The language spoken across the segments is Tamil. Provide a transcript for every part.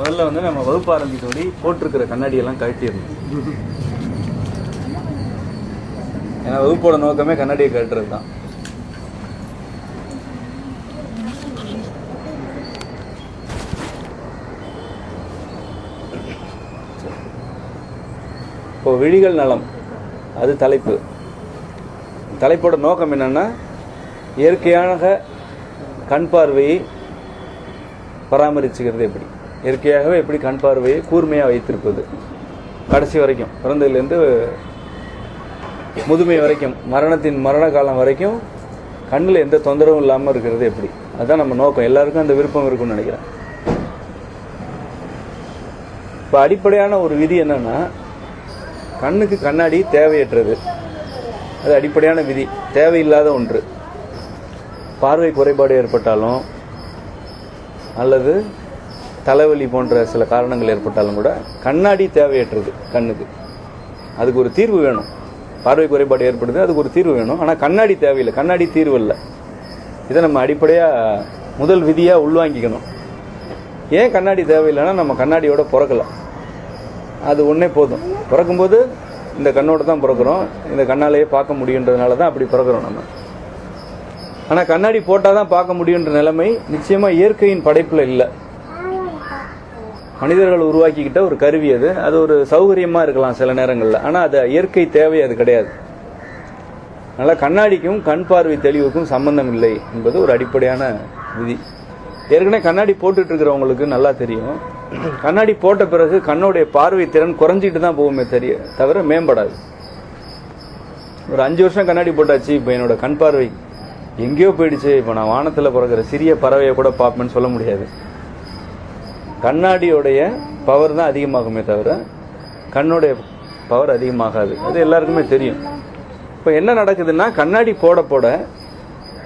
முதல்ல வந்து நம்ம வகுப்பு ஆரம்பித்தோடி போட்டிருக்கிற கண்ணாடியெல்லாம் கழட்டிடணும். ஏன்னா வகுப்போட நோக்கமே கண்ணாடியை கழட்டுறது தான். இப்போ விழிகள் நலம் அது தலைப்பு. தலைப்போட நோக்கம் என்னன்னா, இயற்கையாக கண் பார்வையை பராமரிச்சுக்கிறது எப்படி, இயற்கையாகவே எப்படி கண் பார்வையை கூர்மையாக வைத்திருப்பது, கடைசி வரைக்கும் பிறந்ததுலேருந்து முதுமை வரைக்கும் மரண காலம் வரைக்கும் கண்ணில் எந்த தொந்தரவும் இல்லாமல் இருக்கிறது எப்படி, அதுதான் நம்ம நோக்கம். எல்லாருக்கும் அந்த விருப்பம் இருக்கும்னு நினைக்கிறேன். இப்போ அடிப்படையான ஒரு விதி என்னன்னா, கண்ணுக்கு கண்ணாடி தேவையற்றது. அது அடிப்படையான விதி, தேவையில்லாத ஒன்று. பார்வை குறைபாடு ஏற்பட்டாலும் அல்லது தலைவலி போன்ற சில காரணங்கள் ஏற்பட்டாலும் கூட கண்ணாடி தேவையற்றது கண்ணுக்கு. அதுக்கு ஒரு தீர்வு வேணும். பார்வை குறைபாடு ஏற்படுது, அதுக்கு ஒரு தீர்வு வேணும். ஆனால் கண்ணாடி தேவையில்லை, கண்ணாடி தீர்வு இல்லை. இதை நம்ம அடிப்படையாக முதல் விதியாக உள்வாங்கிக்கணும். ஏன் கண்ணாடி தேவையில்லைன்னா, நம்ம கண்ணாடியோட பிறக்கலை, அது ஒன்றே போதும். பிறக்கும்போது இந்த கண்ணோட தான் பிறக்கிறோம், இந்த கண்ணாலேயே பார்க்க முடியுன்றதுனால தான் அப்படி பிறக்கிறோம் நம்ம. ஆனால் கண்ணாடி போட்டால் தான் பார்க்க முடியுன்ற நிலைமை நிச்சயமாக இயற்கையின் படைப்பில் இல்லை. மனிதர்கள் உருவாக்கிக்கிட்ட ஒரு கருவி அது. அது ஒரு சௌகரியமாக இருக்கலாம் சில நேரங்களில், ஆனால் அது இயற்கை தேவை அது கிடையாது. அதனால் கண்ணாடிக்கும் கண் பார்வை தெளிவுக்கும் சம்பந்தம் இல்லை என்பது ஒரு அடிப்படையான விதி. ஏற்கனவே கண்ணாடி போட்டுட்டு இருக்கிறவங்களுக்கு நல்லா தெரியும், கண்ணாடி போட்ட பிறகு கண்ணோடைய பார்வை திறன் குறைஞ்சிட்டு தான் போகுமே தவிர மேம்படாது. ஒரு 5 வருஷம் கண்ணாடி போட்டாச்சு, இப்போ என்னோட கண் பார்வை எங்கேயோ போயிடுச்சு, இப்போ நான் வானத்தில் பிறக்கிற சிறிய பறவையை கூட பார்ப்பேன்னு சொல்ல முடியாது. கண்ணாடியோடைய பவர் தான் அதிகமாகுமே தவிர கண்ணுடைய பவர் அதிகமாகாது. அது எல்லாருக்குமே தெரியும். இப்போ என்ன நடக்குதுன்னா, கண்ணாடி போட போட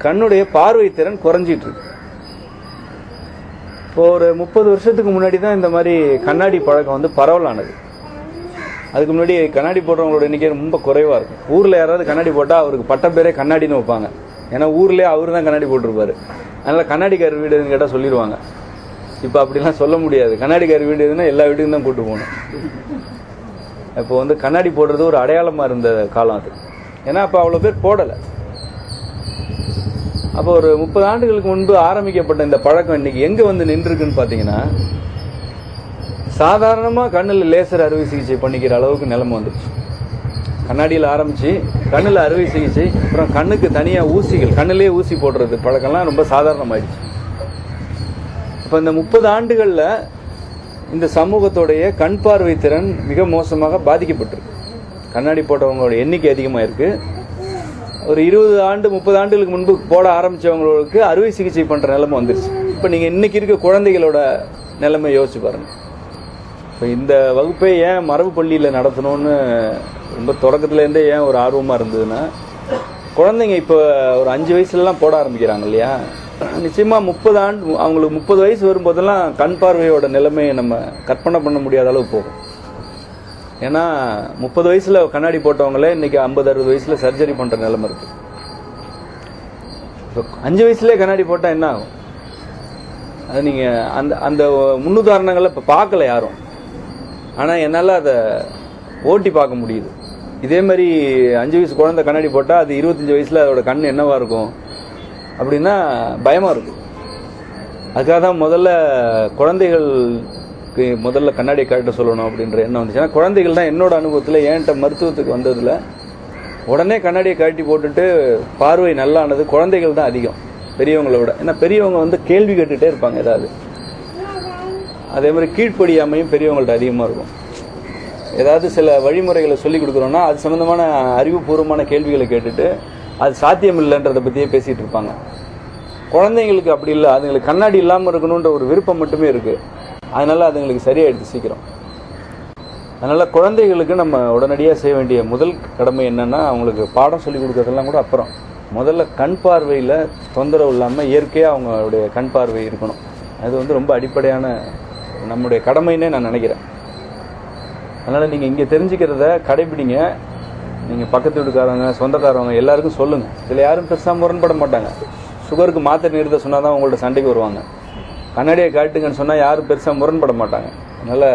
கண்ணுடைய பார்வை திறன் குறைஞ்சிட்டு இருக்கு. இப்போ ஒரு 30 வருஷத்துக்கு முன்னாடி தான் இந்த மாதிரி கண்ணாடி பழக்கம் வந்து பரவலானது. அதுக்கு முன்னாடி கண்ணாடி போடுறவங்களோட எண்ணிக்கை ரொம்ப குறைவாக இருக்கும். ஊரில் யாராவது கண்ணாடி போட்டால் அவருக்கு பட்ட பேரே கண்ணாடின்னு வைப்பாங்க. ஏன்னா ஊர்லேயே அவர் தான் கண்ணாடி போட்டிருப்பாரு. அதனால் கண்ணாடிக்கார் வீடு எதுன்னு கேட்டால் சொல்லிடுவாங்க. இப்போ அப்படிலாம் சொல்ல முடியாது. கண்ணாடிக்கார் வீடு எதுன்னா எல்லா வீட்டுக்கும் தான் போட்டு போகணும். இப்போ வந்து கண்ணாடி போடுறது ஒரு அடையாளமாக இருந்த காலம் அது. ஏன்னா அப்போ அவ்வளோ பேர் போடலை. அப்போ ஒரு 30 ஆண்டுகளுக்கு முன்பு ஆரம்பிக்கப்பட்ட இந்த பழக்கம் இன்னைக்கு எங்கே வந்து நின்றுருக்குன்னு பார்த்தீங்கன்னா, சாதாரணமாக கண்ணில் லேசர் அறுவை சிகிச்சை பண்ணிக்கிற அளவுக்கு நிலைமை வந்துடுச்சு. கண்ணாடியில் ஆரம்பித்து கண்ணில் அறுவை சிகிச்சை, அப்புறம் கண்ணுக்கு தனியாக ஊசிகள், கண்ணிலே ஊசி போடுறது பழக்கம்லாம் ரொம்ப சாதாரணமாயிடுச்சு. இப்போ இந்த 30 ஆண்டுகளில் இந்த சமூகத்துடைய கண் பார்வை திறன் மிக மோசமாக பாதிக்கப்பட்டிருக்கு. கண்ணாடி போட்டவங்களோட எண்ணிக்கை அதிகமாக இருக்குது. ஒரு 20 ஆண்டு 30 ஆண்டுகளுக்கு முன்பு போட ஆரம்பித்தவங்களுக்கு அறுவை சிகிச்சை பண்ணுற நிலைமை வந்துருச்சு. இப்போ நீங்கள் இன்றைக்கி இருக்க குழந்தைகளோட நிலைமை யோசிச்சு பாருங்கள். இப்போ இந்த வகுப்பை ஏன் மரபு பள்ளியில் நடத்தணும்னு ரொம்ப தொடக்கத்துலேருந்தே ஏன் ஒரு ஆர்வமாக இருந்ததுன்னா, குழந்தைங்க இப்போ ஒரு 5 வயசுலலாம் போட ஆரம்பிக்கிறாங்க இல்லையா. நிச்சயமாக 30 ஆண்டு அவங்களுக்கு 30 வயசு வரும்போதெல்லாம் கண் பார்வையோட நிலைமையை நம்ம கற்பனை பண்ண முடியாத அளவு போகும். ஏன்னா 30 வயசுல கண்ணாடி போட்டவங்களே இன்னைக்கு 50-60 வயசுல சர்ஜரி பண்ற நிலைமை இருக்கு. 5 வயசுலேயே கண்ணாடி போட்டா என்ன ஆகும்? அது நீங்க அந்த அந்த முன்னுதாரணங்களை இப்ப பார்க்கல யாரும். ஆனா என்னால அதை ஓட்டி பார்க்க முடியுது. இதே மாதிரி 5 வயசு குழந்தை கண்ணாடி போட்டா அது 25 வயசுல அதோட கண் என்னவா இருக்கும் அப்படின்னா பயமா இருக்கும். அதுக்காக தான் முதல்ல கண்ணாடியை கழட்ட சொல்லணும் அப்படின்ற எண்ணம் வந்துச்சு. ஏன்னா குழந்தைகள் தான் என்னோட அனுபவத்தில் என்கிட்ட மருத்துவத்துக்கு வந்ததில் உடனே கண்ணாடியை கழட்டி போட்டுட்டு பார்வை நல்லானது குழந்தைகள் தான் அதிகம் பெரியவங்களை விட. ஏன்னா பெரியவங்க வந்து கேள்வி கேட்டுகிட்டே இருப்பாங்க ஏதாவது. அதே மாதிரி கீழ்ப்படியாமையும் பெரியவங்கள்ட்ட அதிகமாக இருக்கும். ஏதாவது சில வழிமுறைகளை சொல்லிக் கொடுக்குறோன்னா அது சம்மந்தமான அறிவுபூர்வமான கேள்விகளை கேட்டுட்டு அது சாத்தியம் இல்லைன்றதை பற்றியே பேசிகிட்டு இருப்பாங்க. குழந்தைங்களுக்கு அப்படி இல்லை, அதுங்களுக்கு கண்ணாடி இல்லாமல் இருக்கணுன்ற ஒரு விருப்பம் மட்டுமே இருக்குது. அதனால அதுங்களுக்கு சரியாயிடுது சீக்கிரம். அதனால குழந்தைகளுக்கு நம்ம உடனடியாக செய்ய வேண்டிய முதல் கடமை என்னன்னா, அவங்களுக்கு பாடம் சொல்லி கொடுக்கறதெல்லாம் கூட அப்புறம், முதல்ல கண் பார்வையில் தொந்தரவு இல்லாமல் இயற்கையாக அவங்களுடைய கண் பார்வை இருக்கணும். அது வந்து ரொம்ப அடிப்படையான நம்முடைய கடமைன்னே நான் நினைக்கிறேன். அதனால் நீங்கள் இங்கே தெரிஞ்சுக்கிறத கடைபிடிங்க. நீங்கள் பக்கத்து வீட்டுக்காரங்க சொந்தக்காரவங்க எல்லாருக்கும் சொல்லுங்கள். இதில் யாரும் பெருசாக முரண்பட மாட்டாங்க. சுகருக்கு மாத்திரை நிறுத்த சொன்னால் தான் உங்கள்ட்ட சண்டைக்கு வருவாங்க. கண்ணாடியை காட்டுங்கன்னு சொன்னால் யாரும் பெருசாக முரண்பட மாட்டாங்க. அதனால்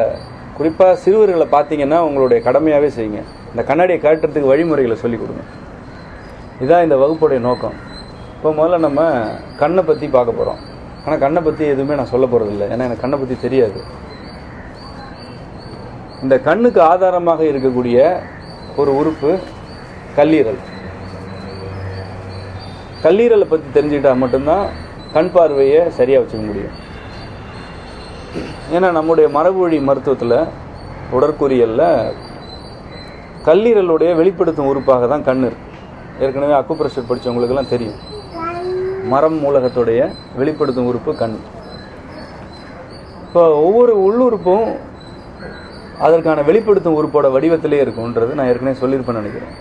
குறிப்பாக சிறுவர்களை பார்த்தீங்கன்னா உங்களுடைய கடமையாகவே செய்யுங்க. இந்த கண்ணாடியை காட்டுறதுக்கு வழிமுறைகளை சொல்லிக் கொடுங்க. இதுதான் இந்த வகுப்புடைய நோக்கம். இப்போ முதல்ல நம்ம கண்ணை பற்றி பார்க்க போகிறோம். ஆனால் கண்ணை பற்றி எதுவுமே நான் சொல்ல போகிறதில்லை, ஏன்னா எனக்கு கண்ணை பற்றி தெரியாது. இந்த கண்ணுக்கு ஆதாரமாக இருக்கக்கூடிய ஒரு உறுப்பு கல்லீரல். கல்லீரலை பற்றி தெரிஞ்சுக்கிட்டால் மட்டும்தான் கண் பார்வையை சரியாக வச்சுக்க முடியும். ஏன்னா நம்முடைய மரபு வழி மருத்துவத்தில் உடற்கூறியலில் கல்லீரலுடைய வெளிப்படுத்தும் உறுப்பாக தான் கண் இருக்கு. ஏற்கனவே அக்குப்ரெஷர் படித்தவங்களுக்கெல்லாம் தெரியும். மரம் மூலகத்துடைய வெளிப்படுத்தும் உறுப்பு கண். இப்போ ஒவ்வொரு உள்ளுறுப்பும் அதற்கான வெளிப்படுத்தும் உறுப்போட வடிவத்திலே இருக்கும்ன்றது நான் ஏற்கனவே சொல்லியிருப்பேன்னு நினைக்கிறேன்.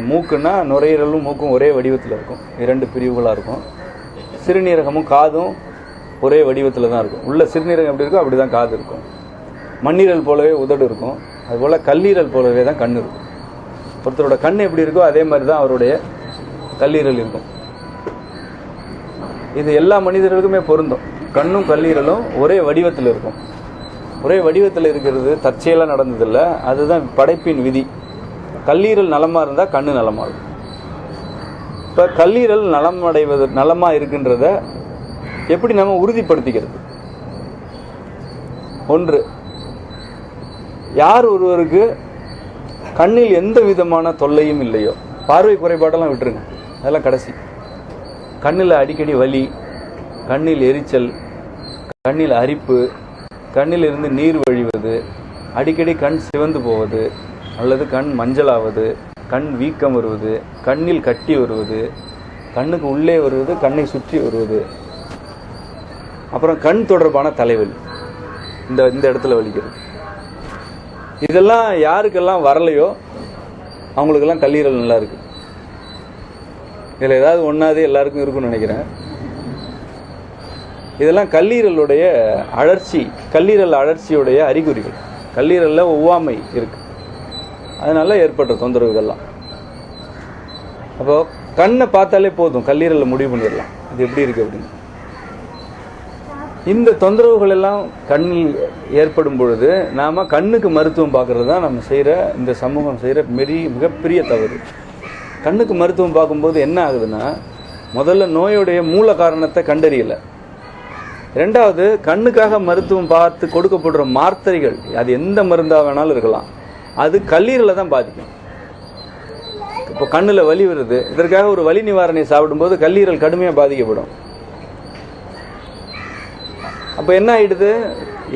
மூக்குன்னா நுரையீரலும் மூக்கும் ஒரே வடிவத்தில் இருக்கும், 2 பிரிவுகளாக இருக்கும். சிறுநீரகமும் காதும் ஒரே வடிவத்தில் தான் இருக்கும். உள்ள சிறுநீரகம் எப்படி இருக்கோ அப்படி தான் காது இருக்கும். மண்ணீரல் போலவே உதடு இருக்கும். அதுபோல் கல்லீரல் போலவே தான் கண் இருக்கும். ஒருத்தரோட கண் எப்படி இருக்கோ அதே மாதிரி தான் அவருடைய கல்லீரல் இருக்கும். இது எல்லா மனிதர்களுக்குமே பொருந்தும். கண்ணும் கல்லீரலும் ஒரே வடிவத்தில் இருக்கும். ஒரே வடிவத்தில் இருக்கிறது தற்செயலாக நடந்ததில்லை, அதுதான் படைப்பின் விதி. கல்லீரல் நலமாக இருந்தால் கண்ணு நலமாக இருக்கும். இப்போ கல்லீரல் நலமாக இருக்குன்றத எப்படி நம்ம உறுதிப்படுத்திக்கிறது? ஒன்று, யார் ஒருவருக்கு கண்ணில் எந்த விதமான தொல்லையும் இல்லையோ, பார்வை குறைபாடெல்லாம் விட்டுருங்க, அதெல்லாம் கடைசி. கண்ணில் அடிக்கடி வலி, கண்ணில் எரிச்சல், கண்ணில் அரிப்பு, கண்ணில் இருந்து நீர் வழிவது, அடிக்கடி கண் சிவந்து போவது அல்லது கண் மஞ்சளாவது, கண் வீக்கம் வருவது, கண்ணில் கட்டி வருவது, கண்ணுக்கு உள்ளே வருவது, கண்ணை சுற்றி வருவது, அப்புறம் கண் தொடர்பான தலைவலி, இந்த இடத்துல வலிக்கிறது. இதெல்லாம் யாருக்கெல்லாம் வரலையோ அவங்களுக்கெல்லாம் கல்லீரல் நல்லா இருக்கு. இதில் ஏதாவது ஒன்றாவது எல்லாருக்கும் இருக்குன்னு நினைக்கிறேன். இதெல்லாம் கல்லீரலுடைய அழற்சி, கல்லீரல் அழற்சியுடைய அறிகுறிகள். கல்லீரலில் ஒவ்வாமை இருக்கு, அதனால ஏற்பட்ட தொந்தரவுகள்லாம். அப்போ கண்ணை பார்த்தாலே போதும், கல்லீரலை முடிவு பண்ணிடலாம் இது எப்படி இருக்கு அப்படின்னு. இந்த தொந்தரவுகள் எல்லாம் கண்ணில் ஏற்படும் பொழுது நாம கண்ணுக்கு மருத்துவம் பார்க்கறது தான் நம்ம செய்கிற, இந்த சமூகம் செய்கிற மிகப்பெரிய தவறு. கண்ணுக்கு மருத்துவம் பார்க்கும்போது என்ன ஆகுதுன்னா, முதல்ல நோயுடைய மூல காரணத்தை கண்டறியலை. ரெண்டாவது, கண்ணுக்காக மருத்துவம் பார்த்து கொடுக்கப்படுற மாத்திரைகள், அது எந்த மருந்தாக வேணாலும் இருக்கலாம், அது கல்லீரலை தான் பாதிக்கும். இப்போ கண்ணில் வலி வருது, இதற்காக ஒரு வலி நிவாரணை சாப்பிடும்போது கல்லீரல் கடுமையாக பாதிக்கப்படும். அப்போ என்ன ஆகிடுது,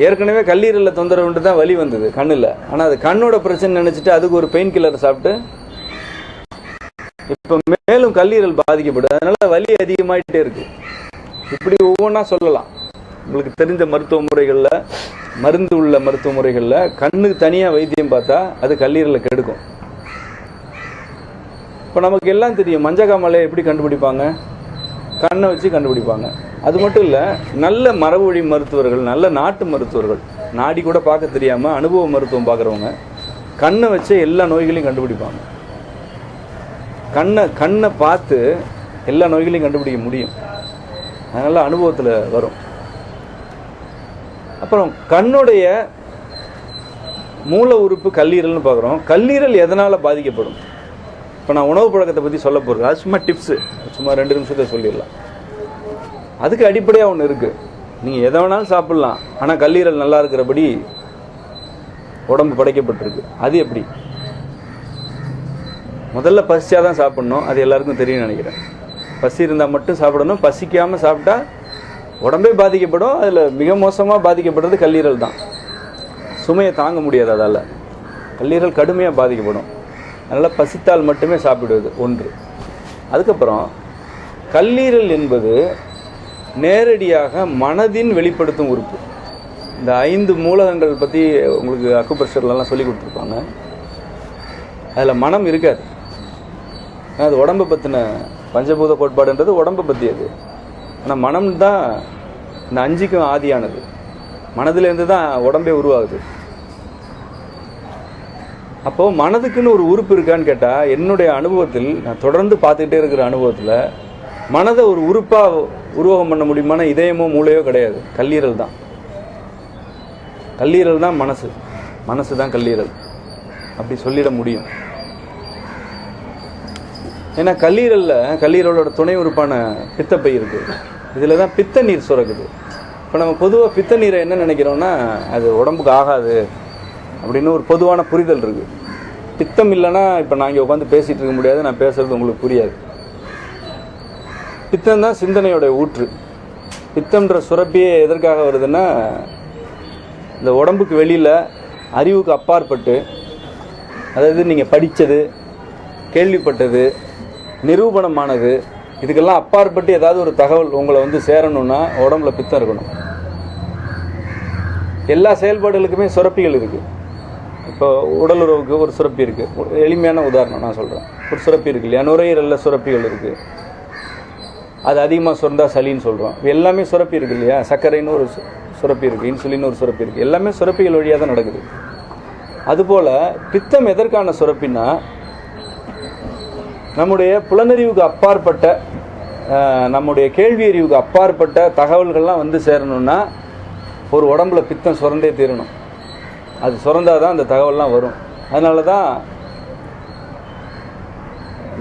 ஏற்கனவே கல்லீரலில் தொந்தரவுன்ட்டு தான் வலி வந்தது கண்ணில், ஆனால் அது கண்ணோட பிரச்சனை நினச்சிட்டு அதுக்கு ஒரு பெயின் கில்லர் சாப்பிட்டு இப்போ மேலும் கல்லீரல் பாதிக்கப்படுது. அதனால வலி அதிகமாகிட்டே இருக்கு. இப்படி ஒவ்வொன்றா சொல்லலாம். உங்களுக்கு தெரிஞ்ச மருத்துவ முறைகளில், மருந்து உள்ள மருத்துவ முறைகளில் கண்ணுக்கு தனியாக வைத்தியம் பார்த்தா அது கல்லீரலை கெடுக்கும். இப்போ நமக்கு எல்லாம் தெரியும், மஞ்சக்காமலை எப்படி கண்டுபிடிப்பாங்க, கண்ணை வச்சு கண்டுபிடிப்பாங்க. அது மட்டும் இல்லை, நல்ல மரபு வழி மருத்துவர்கள், நல்ல நாட்டு மருத்துவர்கள், நாடி கூட பார்க்க தெரியாமல் அனுபவ மருத்துவம் பார்க்குறவங்க கண்ணை வச்சு எல்லா நோய்களையும் கண்டுபிடிப்பாங்க. கண்ணை பார்த்து எல்லா நோய்களையும் கண்டுபிடிக்க முடியும். அதனால அனுபவத்தில் வரும். அப்புறம் கண்ணுடைய மூல உறுப்பு கல்லீரல்னு பார்க்குறோம். கல்லீரல் எதனால் பாதிக்கப்படும்? இப்போ நான் உணவு பழக்கத்தை பற்றி சொல்ல போகிறேன். அது சும்மா டிப்ஸு, சும்மா 2 நிமிஷத்தை சொல்லிடலாம். அதுக்கு அடிப்படையாக ஒன்று இருக்குது. நீங்கள் எதை வேணாலும் சாப்பிட்லாம், ஆனால் கல்லீரல் நல்லா இருக்கிறபடி உடம்பு படைக்கப்பட்டிருக்கு. அது எப்படி? முதல்ல பசியாக தான் சாப்பிட்ணும், அது எல்லாருக்கும் தெரியும் நினைக்கிறேன். பசி இருந்தால் மட்டும் சாப்பிடணும். பசிக்காமல் சாப்பிட்டா உடம்பே பாதிக்கப்படும். அதில் மிக மோசமாக பாதிக்கப்படுறது கல்லீரல் தான். சுமையை தாங்க முடியாது, அதால் கல்லீரல் கடுமையாக பாதிக்கப்படும். அதனால் பசித்தால் மட்டுமே சாப்பிடுவது ஒன்று. அதுக்கப்புறம் கல்லீரல் என்பது நேரடியாக மனதின் வெளிப்படுத்தும் உறுப்பு. இந்த 5 மூலகங்கள் பற்றி உங்களுக்கு அக்குப்ரெஷர்லாம் சொல்லி கொடுத்துருப்பாங்க. அதில் மனம் இருக்காது. அது உடம்பை பற்றின பஞ்சபூத கோட்பாடுன்றது உடம்பை பற்றியது. ஆனால் மனம் தான் இந்த 5க்கும் ஆதியானது. மனதிலேருந்து தான் உடம்பே உருவாகுது. அப்போது மனதுக்குன்னு ஒரு உறுப்பு இருக்கான்னு கேட்டால், என்னுடைய அனுபவத்தில், நான் தொடர்ந்து பார்த்துக்கிட்டே இருக்கிற அனுபவத்தில், மனதை ஒரு உறுப்பாக உருவகம் பண்ண முடியுமான இதயமோ மூளையோ கிடையாது, கல்லீரல் தான். கல்லீரல் தான் மனசு, மனசு தான் கல்லீரல், அப்படி சொல்லிட முடியும். ஏன்னா கல்லீரலோட துணை உறுப்பான பித்தப்பை இருக்கு, இதில் தான் பித்த நீர் சுரக்குது. இப்போ நம்ம பொதுவாக பித்த நீரை என்ன நினைக்கிறோம்னா அது உடம்புக்கு ஆகாது அப்படின்னு ஒரு பொதுவான புரிதல் இருக்கு. பித்தம் இல்லைன்னா இப்போ நான் இங்கே உட்காந்து பேசிகிட்டு இருக்க முடியாது, நான் பேசுறது உங்களுக்கு புரியாது. பித்தம் தான் சிந்தனையோட ஊற்று. பித்தம்ன்ற சுரப்பியே எதற்காக வருதுன்னா, இந்த உடம்புக்கு வெளியில் அறிவுக்கு அப்பாற்பட்டு, அதாவது நீங்கள் படித்தது, கேள்விப்பட்டது, நிரூபணமானது, இதுக்கெல்லாம் அப்பாற்பட்டு ஏதாவது ஒரு தகவல் உங்களை வந்து சேரணும்னா உடம்புல பித்தம் இருக்கணும். எல்லா செயல்பாடுகளுக்குமே சுரப்பிகள் இருக்குது. இப்போ உடல் உறவுக்கு ஒரு சுரப்பி இருக்குது, எளிமையான உதாரணம் நான் சொல்கிறேன். ஒரு சுரப்பி இருக்கு இல்லையா, நுரையீரலில் சுரப்பிகள் இருக்குது, அது அதிகமாக சுரந்தா சளின்னு சொல்கிறோம். எல்லாமே சுரப்பி இருக்கு இல்லையா, சர்க்கரைன்னு ஒரு சுரப்பி இருக்குது, இன்சுலின் ஒரு சுரப்பி இருக்குது, எல்லாமே சுரப்பிகள் வழியாக தான் நடக்குது. அதுபோல் பித்தம் எதற்கான சுரப்பின்னா, நம்முடைய புலனறிவுக்கு அப்பாற்பட்ட, நம்முடைய கேள்வி அறிவுக்கு அப்பாற்பட்ட தகவல்கள்லாம் வந்து சேரணும்னா ஒரு உடம்புல பித்தம் சுரந்தே தீரணும். அது சுரந்தாதான் அந்த தகவல்லாம் வரும். அதனால தான்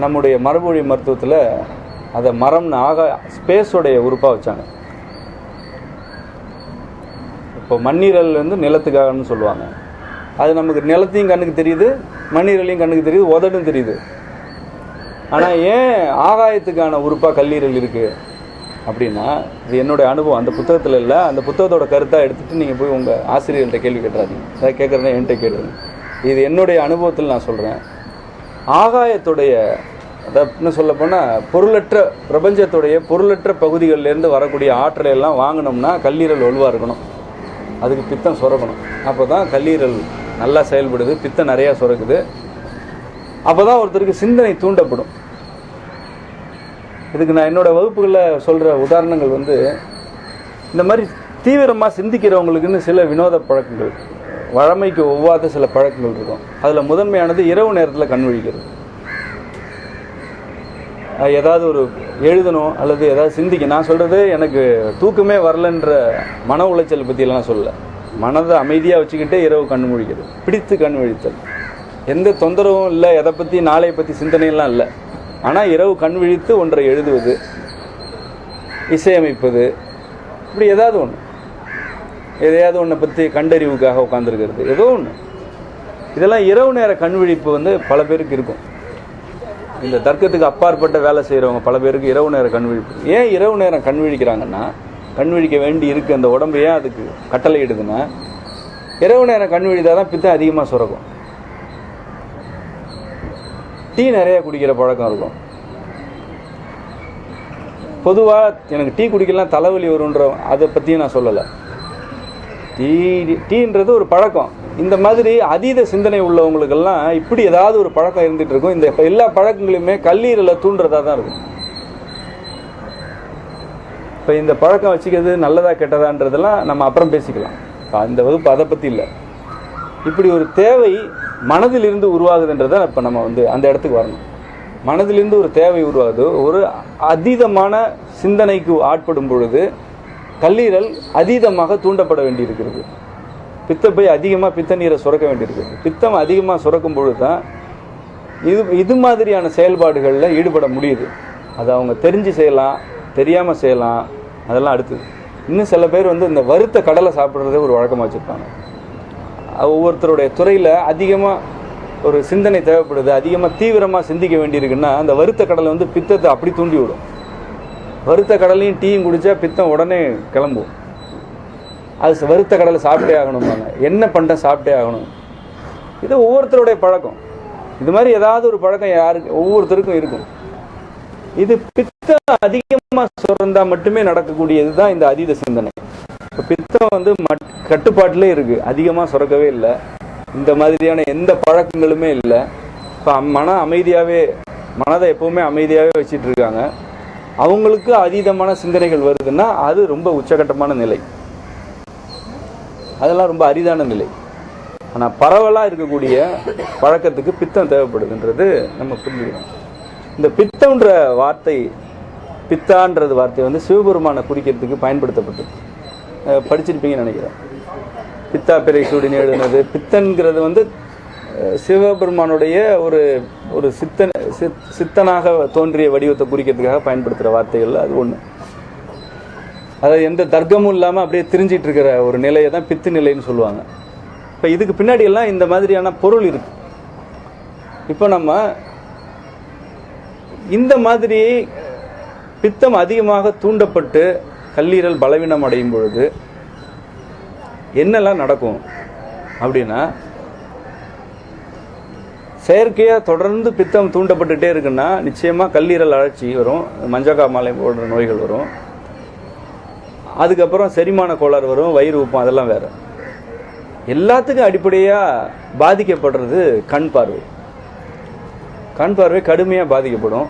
நம்முடைய மரபுவழி மருத்துவத்தில் அதை மரம்னு ஸ்பேஸோடைய உறுப்பாக வச்சாங்க. இப்போ மண்ணீரல் வந்து நிலத்துக்காகன்னு சொல்லுவாங்க. அது நமக்கு நிலத்தையும் கண்ணுக்கு தெரியுது, மண்ணீரலையும் கண்ணுக்கு தெரியுது, உதடும் தெரியுது. ஆனால் ஏன் ஆகாயத்துக்கான உறுப்பாக கல்லீரல் இருக்குது அப்படின்னா, இது என்னுடைய அனுபவம், அந்த புத்தகத்தில் இல்லை. அந்த புத்தகத்தோட கருத்தாக எடுத்துகிட்டு நீங்கள் போய் உங்கள் ஆசிரியர்கள்ட்ட கேள்வி கேட்டுறாதீங்க. அதை கேட்குறதா என்கிட்ட கேட்டுருங்க. இது என்னுடைய அனுபவத்தில் நான் சொல்கிறேன். ஆகாயத்துடைய, அதாவது சொல்லப்போனால் பிரபஞ்சத்துடைய பொருளற்ற பகுதிகளிலேருந்து வரக்கூடிய ஆற்றலை எல்லாம் வாங்கினோம்னா கல்லீரல் வலுவாக இருக்கணும், அதுக்கு பித்தம் சுரக்கணும். அப்போ தான் கல்லீரல் நல்லா செயல்படுது, பித்தம் நிறையா சுரக்குது. அப்போ தான் ஒருத்தருக்கு சிந்தனை தூண்டப்படும். இதுக்கு நான் என்னோடய வகுப்புகளில் சொல்கிற உதாரணங்கள் வந்து, இந்த மாதிரி தீவிரமாக சிந்திக்கிறவங்களுக்குன்னு சில வினோத பழக்கங்கள், வழமைக்கு ஒவ்வாத சில பழக்கங்கள் இருக்கும். அதில் முதன்மையானது இரவு நேரத்தில் கண் விழிக்கிறது. ஏதாவது ஒரு எழுதணும் அல்லது ஏதாவது சிந்திக்க, நான் சொல்கிறது எனக்கு தூக்கமே வரலன்ற மன உளைச்சல் பற்றியெல்லாம் சொல்லலை. மனதை அமைதியாக வச்சுக்கிட்டே இரவு கண் முழிக்கிறது, பிடித்து கண் விழித்தல், எந்த தொந்தரவும் இல்லை, எதை பற்றி நாளையை பற்றி சிந்தனையெல்லாம் இல்லை. ஆனால் இரவு கண் விழித்து ஒன்றை எழுதுவது, இசையமைப்பது, இப்படி ஏதாவது ஒன்று, எதையாவது ஒன்றை பற்றி கண்டறிவுக்காக உட்காந்துருக்கிறது, ஏதோ ஒன்று. இதெல்லாம் இரவு நேர கண் விழிப்பு வந்து பல பேருக்கு இருக்கும். இந்த தர்க்கத்துக்கு அப்பாற்பட்ட வேலை செய்கிறவங்க பல பேருக்கு இரவு நேர கண் விழிப்பு. ஏன் இரவு நேரம் கண் விழிக்கிறாங்கன்னா, கண் விழிக்க வேண்டி இருக்குது அந்த உடம்பு, ஏன் அதுக்கு கட்டளை இடுதுன்னா, இரவு நேரம் கண் விழித்தால் தான் பித்தம் அதிகமாக சுரக்கும். டீ நிறைய குடிக்கிற பழக்கம் இருக்கும். பொதுவாக எனக்கு டீ குடிக்கலாம் தலைவலி வரும்ன்ற அதை பற்றியும் நான் சொல்லலை. டீன்றது ஒரு பழக்கம். இந்த மாதிரி அதீத சிந்தனை உள்ளவங்களுக்கெல்லாம் இப்படி ஏதாவது ஒரு பழக்கம் இருந்துகிட்டு இருக்கும். இந்த எல்லா பழக்கங்களுமே கல்லீரலை தூண்டுறதா தான் இருக்கும். இப்போ இந்த பழக்கம் வச்சுக்கிறது நல்லதா கெட்டதான்றதெல்லாம் நம்ம அப்புறம் பேசிக்கலாம். இந்த வகுப்பு அதை பற்றி இல்லை. இப்படி ஒரு தேவை மனதிலிருந்து உருவாகுதுன்றதை இப்போ நம்ம வந்து அந்த இடத்துக்கு வரணும். மனதிலிருந்து ஒரு தேவை உருவாகுது. ஒரு அதீதமான சிந்தனைக்கு ஆட்படும் பொழுது கல்லீரல் அதீதமாக தூண்டப்பட வேண்டியிருக்கிறது. பித்தப்பை அதிகமாக பித்த நீரை சுரக்க வேண்டியிருக்கிறது. பித்தம் அதிகமாக சுரக்கும் பொழுது தான் இது மாதிரியான செயல்பாடுகளில் ஈடுபட முடியுது. அது அவங்க தெரிஞ்சு செய்யலாம், தெரியாமல் செய்யலாம், அதெல்லாம் அடுத்தது. இன்னும் சில பேர் வந்து இந்த வறுத்த கடலை சாப்பிட்றதே ஒரு வழக்கமாக வச்சுருப்பாங்க. ஒவ்வொருத்தருடைய துறையில் அதிகமாக ஒரு சிந்தனை தேவைப்படுது, அதிகமாக தீவிரமாக சிந்திக்க வேண்டியிருக்குன்னா அந்த வறுத்த கடலை வந்து பித்தத்தை அப்படி தூண்டி விடும். வறுத்த கடலையும் டீயும் குடித்தா பித்தம் உடனே கிளம்பும். அது வறுத்த கடலை சாப்பிட்டே ஆகணும்பாங்க, என்ன பண்ண சாப்பிட்டே ஆகணும். இது ஒவ்வொருத்தருடைய பழக்கம். இது மாதிரி ஏதாவது ஒரு பழக்கம் யாருக்கு ஒவ்வொருத்தருக்கும் இருக்கும். இது பித்தம் அதிகமாக சுரந்தால் மட்டுமே நடக்கக்கூடியது தான் இந்த அதீத சிந்தனை. இப்போ பித்தம் வந்து கட்டுப்பாட்டிலே இருக்குது, அதிகமாக சுரக்கவே இல்லை, இந்த மாதிரியான எந்த பழக்கங்களுமே இல்லை. இப்போ மனதை எப்போவுமே அமைதியாகவே வச்சிட்டு இருக்காங்க. அவங்களுக்கு அதீதமான சிந்தனைகள் வருதுன்னா அது ரொம்ப உச்சகட்டமான நிலை, அதெல்லாம் ரொம்ப அரிதான நிலை. ஆனால் பரவலாக இருக்கக்கூடிய பழக்கத்துக்கு பித்தம் தேவைப்படுதுன்றது நம்ம புரிஞ்சுக்கணும். இந்த பித்தம்ன்ற வார்த்தை பித்தான்றது வார்த்தை வந்து சிவபெருமானை குறிக்கிறதுக்கு பயன்படுத்தப்பட்டது. படிச்சிருப்பீங்கன்னு நினைக்கிறேன். பித்தா பிறை சூடின்னு எழுதுனது. பித்தன்கிறது வந்து சிவபெருமானுடைய ஒரு ஒரு சித்தனாக தோன்றிய வடிவத்தை குறிக்கிறதுக்காக பயன்படுத்துகிற வார்த்தைகள் அது ஒன்று. அதாவது எந்த தர்க்கமும் இல்லாமல் அப்படியே திரிஞ்சிட்டு இருக்கிற ஒரு நிலையை தான் பித்து நிலைன்னு சொல்லுவாங்க. இப்போ இதுக்கு பின்னாடி எல்லாம் இந்த மாதிரியான பொருள் இருக்கு. இப்போ நம்ம இந்த மாதிரி பித்தம் அதிகமாக தூண்டப்பட்டு கல்லீரல் பலவீனம் அடையும் பொழுது என்னெல்லாம் நடக்கும் அப்படின்னா, செயற்கையாக தொடர்ந்து பித்தம் தூண்டப்பட்டுட்டே இருக்குன்னா நிச்சயமாக கல்லீரல் அழற்சி வரும், மஞ்சக்காமாலை போன்ற நோய்கள் வரும், அதுக்கப்புறம் செரிமான கோளாறு வரும், வயிறு உப்பம், அதெல்லாம் வேற. எல்லாத்துக்கும் அடிப்படையாக பாதிக்கப்படுறது கண் பார்வை. கண் பார்வை கடுமையாக பாதிக்கப்படும்.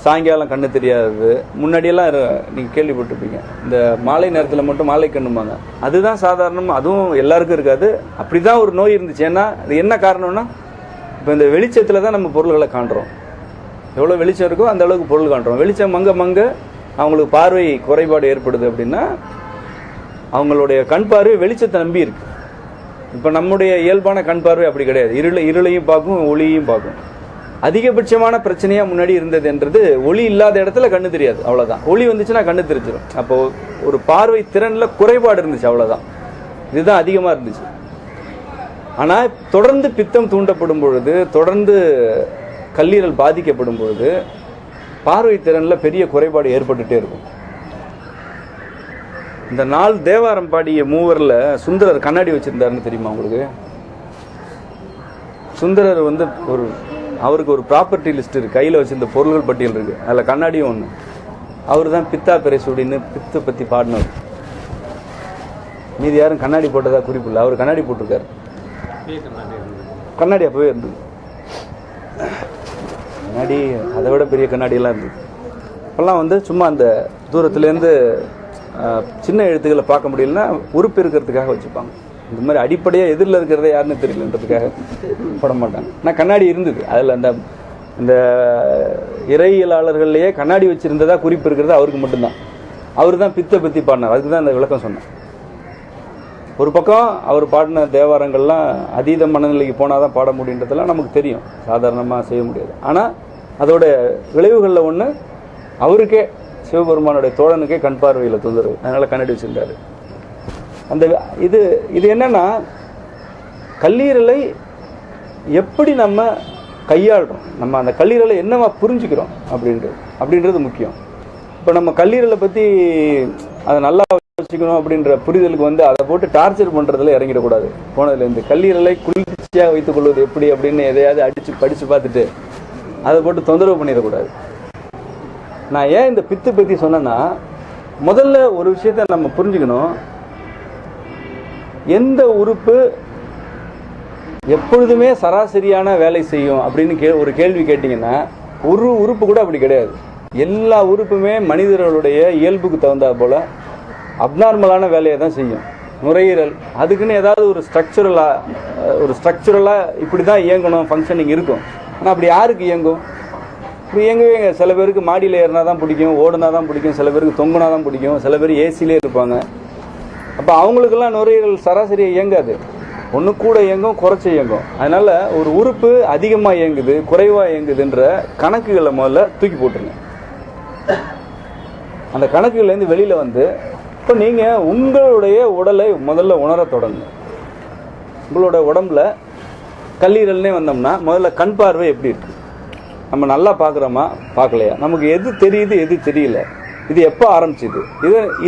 சாயங்காலம் கண்ணு தெரியாது. முன்னாடியெல்லாம் நீங்கள் கேள்விப்பட்டிருப்பீங்க, இந்த மாலை நேரத்தில் மட்டும் மாலை கண்ணுமாங்க. அதுதான் சாதாரணமாக, அதுவும் எல்லாருக்கும் இருக்காது. அப்படி தான் ஒரு நோய் இருந்துச்சு. ஏன்னா அது என்ன காரணம்னா, இப்போ இந்த வெளிச்சத்தில் தான் நம்ம பொருள்களை காண்றோம். எவ்வளோ வெளிச்சம் இருக்கோ அந்த அளவுக்கு பொருள் காண்றோம். வெளிச்சம் மங்க மங்க அவங்களுக்கு பார்வை குறைபாடு ஏற்படுது அப்படின்னா அவங்களுடைய கண் பார்வை வெளிச்சத்தை நம்பி இருக்கு. இப்போ நம்முடைய இயல்பான கண் பார்வை அப்படி கிடையாது. இருளையும் பார்க்கும், ஒளியையும் பார்க்கும். அதிகபட்சமான பிரச்சனையாக முன்னாடி இருந்ததுன்றது ஒளி இல்லாத இடத்துல கண்ணு தெரியாது, அவ்வளோதான். ஒளி வந்துச்சுன்னா கண்ணு தெரிஞ்சிடும். அப்போ ஒரு பார்வை திறனில் குறைபாடு இருந்துச்சு, அவ்வளோதான். இதுதான் அதிகமாக இருந்துச்சு. ஆனால் தொடர்ந்து பித்தம் தூண்டப்படும் பொழுது, தொடர்ந்து கல்லீரல் பாதிக்கப்படும் பொழுது பார்வை திறனில் பெரிய குறைபாடு ஏற்பட்டுட்டே இருக்கும். இந்த நாள் தேவாரம் பாடிய மூவரில் சுந்தரர் கண்ணாடி வச்சிருந்தாருன்னு தெரியுமா உங்களுக்கு? சுந்தரர் வந்து அவருக்கு ஒரு ப்ராப்பர்ட்டி லிஸ்ட் இருக்கு, கையில் வச்சிருந்த பொருள்கள் பட்டியல் இருக்கு, அதில் கண்ணாடியும் ஒன்று. அவர் தான் பித்தா பிறை சூடின்னு பித்தை பற்றி பாடினவர். மீதி யாரும் கண்ணாடி போட்டதா குறிப்பு இல்லை. அவர் கண்ணாடி போட்டிருக்காரு. கண்ணாடி அப்பவே இருந்தது. கண்ணாடி அதை விட பெரிய கண்ணாடியெல்லாம் இருந்தது. அப்பெல்லாம் வந்து சும்மா அந்த தூரத்துலேருந்து சின்ன எழுத்துக்களை பார்க்க முடியலன்னா உறுப்பு இருக்கிறதுக்காக வச்சுப்பாங்க. இந்த மாதிரி அடிப்படையாக எதிரில் இருக்கிறத யாருன்னு தெரியலன்றதுக்காக போட மாட்டாங்க. ஆனால் கண்ணாடி இருந்தது. அதில் அந்த இறையியலாளர்கள்லேயே கண்ணாடி வச்சுருந்ததா குறிப்பு இருக்கிறது அவருக்கு மட்டும்தான். அவர் தான் பித்தை பற்றி பாடினார். அதுக்கு தான் அந்த விளக்கம் சொன்னேன். ஒரு பக்கம் அவர் பாடின தேவாரங்கள்லாம் அதீத மனநிலைக்கு போனால் தான் பாட முடியுன்றதெல்லாம் நமக்கு தெரியும், சாதாரணமாக செய்ய முடியாது. ஆனால் அதோட விளைவுகளில் ஒன்று, அவருக்கே சிவபெருமானுடைய தோழனுக்கே கண் பார்வையில் தொந்தரவு, அதனால் கண்ணாடி வச்சுருந்தாரு. அந்த இது என்னன்னா, கல்லீரலை எப்படி நம்ம கையாளுறோம், நம்ம அந்த கல்லீரலை என்னவா புரிஞ்சுக்கிறோம் அப்படின்றது முக்கியம். இப்போ நம்ம கல்லீரலை பற்றி அதை நல்லா வச்சுக்கணும் அப்படின்ற புரிதலுக்கு வந்து அதை போட்டு டார்ச்சர் பண்ணுறதுல இறங்கிடக்கூடாது. போனதுலேருந்து கல்லீரலை குளிர்ச்சியாக வைத்துக் கொள்வது எப்படி அப்படின்னு எதையாவது படித்து பார்த்துட்டு அதை போட்டு தொந்தரவு பண்ணிடக்கூடாது. நான் ஏன் இந்த பித்து பற்றி சொன்னேன்னா, முதல்ல ஒரு விஷயத்த நம்ம புரிஞ்சுக்கணும். எந்த உறுப்பு எப்பொழுதுமே சராசரியான வேலை செய்யும் அப்படின்னு ஒரு கேள்வி கேட்டிங்கன்னா, ஒரு உறுப்பு கூட அப்படி கிடையாது. எல்லா உறுப்புமே மனிதர்களுடைய இயல்புக்கு தகுந்தா போல அப்நார்மலான வேலையை தான் செய்யும். நுரையீரல் அதுக்குன்னு ஏதாவது ஒரு ஸ்ட்ரக்சரலாக இப்படி தான் இயங்கணும், ஃபங்க்ஷனிங் இருக்கும். ஆனால் அப்படி யாருக்கு இயங்கும்? இப்படி இயங்கவே சில பேருக்கு மாடியில் ஏறினா தான் பிடிக்கும், ஓடுனா தான் பிடிக்கும், சில பேருக்கு தொங்குனா தான் பிடிக்கும், சில பேர் ஏசிலே இருப்பாங்க. அப்போ அவங்களுக்கெல்லாம் நுரையீரல் சராசரியாக இயங்காது. ஒன்று கூட இயங்கும், குறைச்சி இயங்கும். அதனால் ஒரு உறுப்பு அதிகமாக இயங்குது குறைவாக இயங்குதுன்ற கணக்குகளை முதல்ல தூக்கி போட்டுருங்க. அந்த கணக்குகள்லேருந்து வெளியில் வந்து இப்போ நீங்கள் உங்களுடைய உடலை முதல்ல உணர தொடங்குங்க. உங்களோட உடம்புல கல்லீரல்னே வந்தோம்னா முதல்ல கண் பார்வை எப்படி இருக்கு, நம்ம நல்லா பார்க்குறோமா பார்க்கலையா, நமக்கு எது தெரியுது எது தெரியல, இது எப்போ ஆரம்பிச்சுது,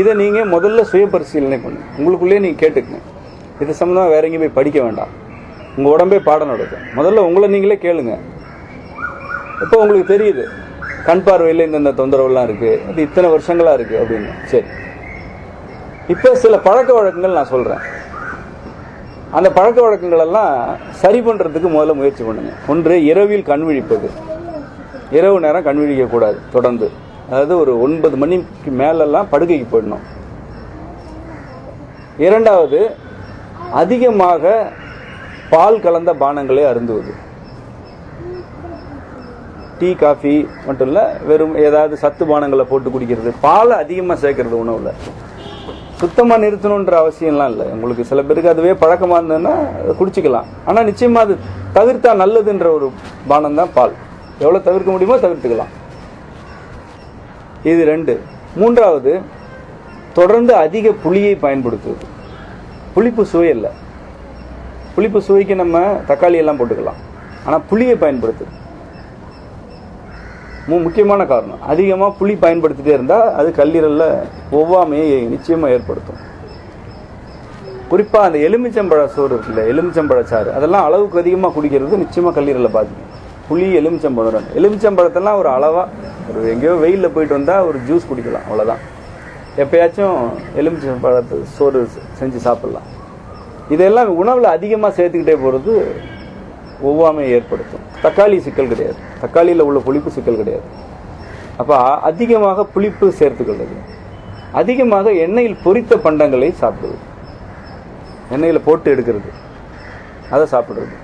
இதை நீங்கள் முதல்ல சுய பரிசீலனை பண்ணுங்க. உங்களுக்குள்ளேயே நீங்கள் கேட்டுக்கங்க. இது சம்மந்தமாக வேற எங்கேயும் போய் படிக்க வேண்டாம். உங்கள் உடம்பே பாடம் நடக்கும். முதல்ல உங்களை நீங்களே கேளுங்க. இப்போ உங்களுக்கு தெரியுது கண் பார்வையில் இந்த தொந்தரவுலாம் இருக்குது, அது இத்தனை வருஷங்களாக இருக்குது அப்படின்னு. சரி, இப்போ சில பழக்க வழக்கங்கள் நான் சொல்கிறேன். அந்த பழக்க வழக்கங்கள் எல்லாம் சரி பண்ணுறதுக்கு முதல்ல முயற்சி பண்ணுங்க. ஒன்று, இரவில் கண் விழிப்பது. இரவு நேரம் கண் விழிக்கக்கூடாது தொடர்ந்து. அதாவது ஒரு 9 மணிக்கு மேலெல்லாம் படுக்கைக்கு போயிடணும். இரண்டாவது, அதிகமாக பால் கலந்த பானங்களே அருந்துவது. டீ காஃபி மட்டும் இல்லை, வெறும் ஏதாவது சத்து பானங்களை போட்டு குடிக்கிறது, பாலை அதிகமாக சேர்க்கறது உணவில். சுத்தமாக நிறுத்தணுன்ற அவசியம்லாம் இல்லை. உங்களுக்கு சில பேருக்கு அதுவே பழக்கமாக இருந்ததுன்னா குடிச்சிக்கலாம். ஆனால் நிச்சயமாக அது தவிர்த்தா நல்லதுன்ற ஒரு பானம் தான் பால். எவ்வளோ தவிர்க்க முடியுமோ தவிர்த்துக்கலாம். இது 2. 3வது, தொடர்ந்து அதிக புளியை பயன்படுத்துவது. புளிப்பு சுவை இல்லை. புளிப்பு சுவைக்கு நம்ம தக்காளி எல்லாம் போட்டுக்கலாம். ஆனால் புளியை பயன்படுத்துது முக்கியமான காரணம். அதிகமாக புளி பயன்படுத்திட்டே இருந்தால் அது கல்லீரலில் ஒவ்வாமையை நிச்சயமாக ஏற்படுத்தும். குறிப்பாக அந்த எலுமிச்சம்பழ சோறு இருக்குல்ல, எலுமிச்சம்பழச்சாறு, அதெல்லாம் அளவுக்கு அதிகமாக குடிக்கிறது நிச்சயமாக கல்லீரலை பாதிக்கும். புளி, எலுமிச்சம்பழம், எலுமிச்சம்பழத்தெல்லாம் ஒரு அளவாக, ஒரு எங்கேயோ வெயிலில் போயிட்டு வந்தால் ஒரு ஜூஸ் குடிக்கலாம், அவ்வளோதான். எப்பயாச்சும் எலுமிச்சம்பழத்தை சோறு செஞ்சு சாப்பிட்லாம். இதெல்லாம் உணவில் அதிகமாக சேர்த்துக்கிட்டே போகிறது ஒவ்வாமையை ஏற்படுத்தும். தக்காளி சிக்கல் கிடையாது, தக்காளியில் உள்ள புளிப்பு சிக்கல் கிடையாது. அப்போ அதிகமாக புளிப்பு சேர்த்துக்கொள்வது, அதிகமாக எண்ணெயில் பொரித்த பண்டங்களை சாப்பிடுவது, எண்ணெயில் போட்டு எடுக்கிறது, அதை சாப்பிடுறது.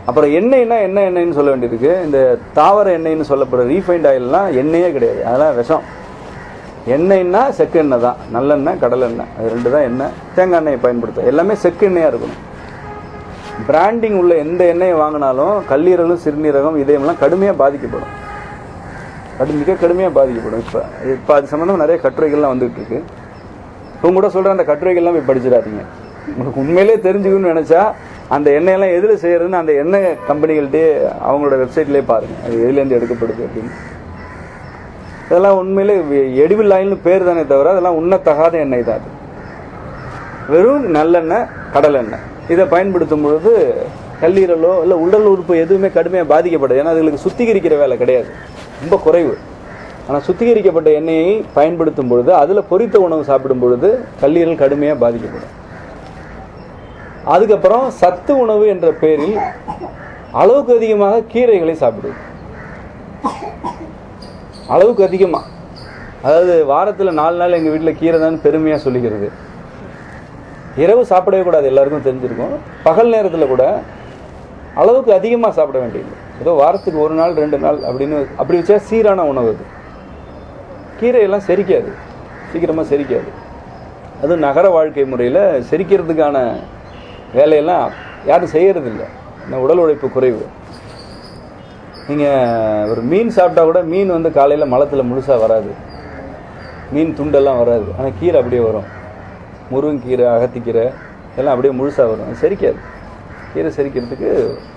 அப்புறம் எண்ணெய்னா என்ன எண்ணெய்ன்னு சொல்ல வேண்டியிருக்கு. இந்த தாவர எண்ணெய்ன்னு சொல்லப்படுற ரீஃபைண்ட் ஆயில்லாம் எண்ணெயே கிடையாது, அதெல்லாம் விஷம். எண்ணெய்னா செக்கு எண்ணெய் தான், நல்லெண்ணெய், கடலெண்ணெய், அது 2 தான் எண்ணெய். தேங்காய் எண்ணெயை பயன்படுத்த எல்லாமே செக்கு எண்ணெயாக இருக்கணும். பிராண்டிங் உள்ள எந்த எண்ணெயை வாங்கினாலும் கல்லீரலும் சிறுநீரகம் இதயம்லாம் கடுமையாக பாதிக்கப்படும், மிக கடுமையாக பாதிக்கப்படும். இப்போ அது சம்மந்தமாக நிறைய கட்டுரைகள்லாம் வந்துகிட்டு இருக்கு. இப்போ கூட சொல்கிறேன், அந்த கட்டுரைகள்லாம் போய் படிச்சிடாதீங்க. உங்களுக்கு உண்மையிலே தெரிஞ்சுக்கணும்னு நினச்சா அந்த எண்ணெயெல்லாம் எதில் செய்யறதுன்னு அந்த எண்ணெய் கம்பெனிகள்கிட்டே அவங்களோட வெப்சைட்லேயே பாருங்கள், அது எதுலேருந்து எடுக்கப்படுது அப்படின்னு. இதெல்லாம் உண்மையிலே எடிபிள் ஆயில்னு பேர் தானே தவிர அதெல்லாம் உண்ணத்தகாத எண்ணெய் தான். அது வெறும் நல்லெண்ணெய், கடலெண்ணெய் இதை பயன்படுத்தும் பொழுது கல்லீரலோ இல்லை உடல் உறுப்பு எதுவுமே கடுமையாக பாதிக்கப்படாது. ஏன்னா அதுகளுக்கு சுத்திகரிக்கிற வேலை கிடையாது, ரொம்ப குறைவு. ஆனால் சுத்திகரிக்கப்பட்ட எண்ணெயை பயன்படுத்தும் பொழுது, அதில் பொரித்த உணவு சாப்பிடும் பொழுது கல்லீரல் கடுமையாக பாதிக்கப்படும். அதுக்கப்புறம் சத்து உணவு என்ற பெயரில் அளவுக்கு அதிகமாக கீரைகளை சாப்பிடுவது. அளவுக்கு அதிகமாக, அதாவது வாரத்தில் 4 நாள் எங்கள் வீட்டில் கீரை தான் பெருமையாக சொல்லிக்கிறது. இரவு சாப்பிடவே கூடாது, எல்லாருக்கும் தெரிஞ்சிருக்கும். பகல் நேரத்தில் கூட அளவுக்கு அதிகமாக சாப்பிட வேண்டியது. ஏதோ வாரத்துக்கு 1 நாள் 2 நாள் அப்படின்னு அப்படி வச்சா சீரான உணவு. அது கீரையெல்லாம் செரிக்காது, சீக்கிரமாக செரிக்காது. அதுவும் நகர வாழ்க்கை முறையில் செரிக்கிறதுக்கான வேலையெல்லாம் யாரும் செய்யறதில்லை, உடல் உழைப்பு குறைவு. நீங்கள் ஒரு மீன் சாப்பிட்டா கூட மீன் வந்து காலையில் மலத்தில் முழுசாக வராது, மீன் துண்டெல்லாம் வராது. ஆனால் கீரை அப்படியே வரும். முருங்கீரை, அகத்திக்கீரை எல்லாம் அப்படியே முழுசாக வரும், செரிக்காது. கீரை செரிக்கிறதுக்கு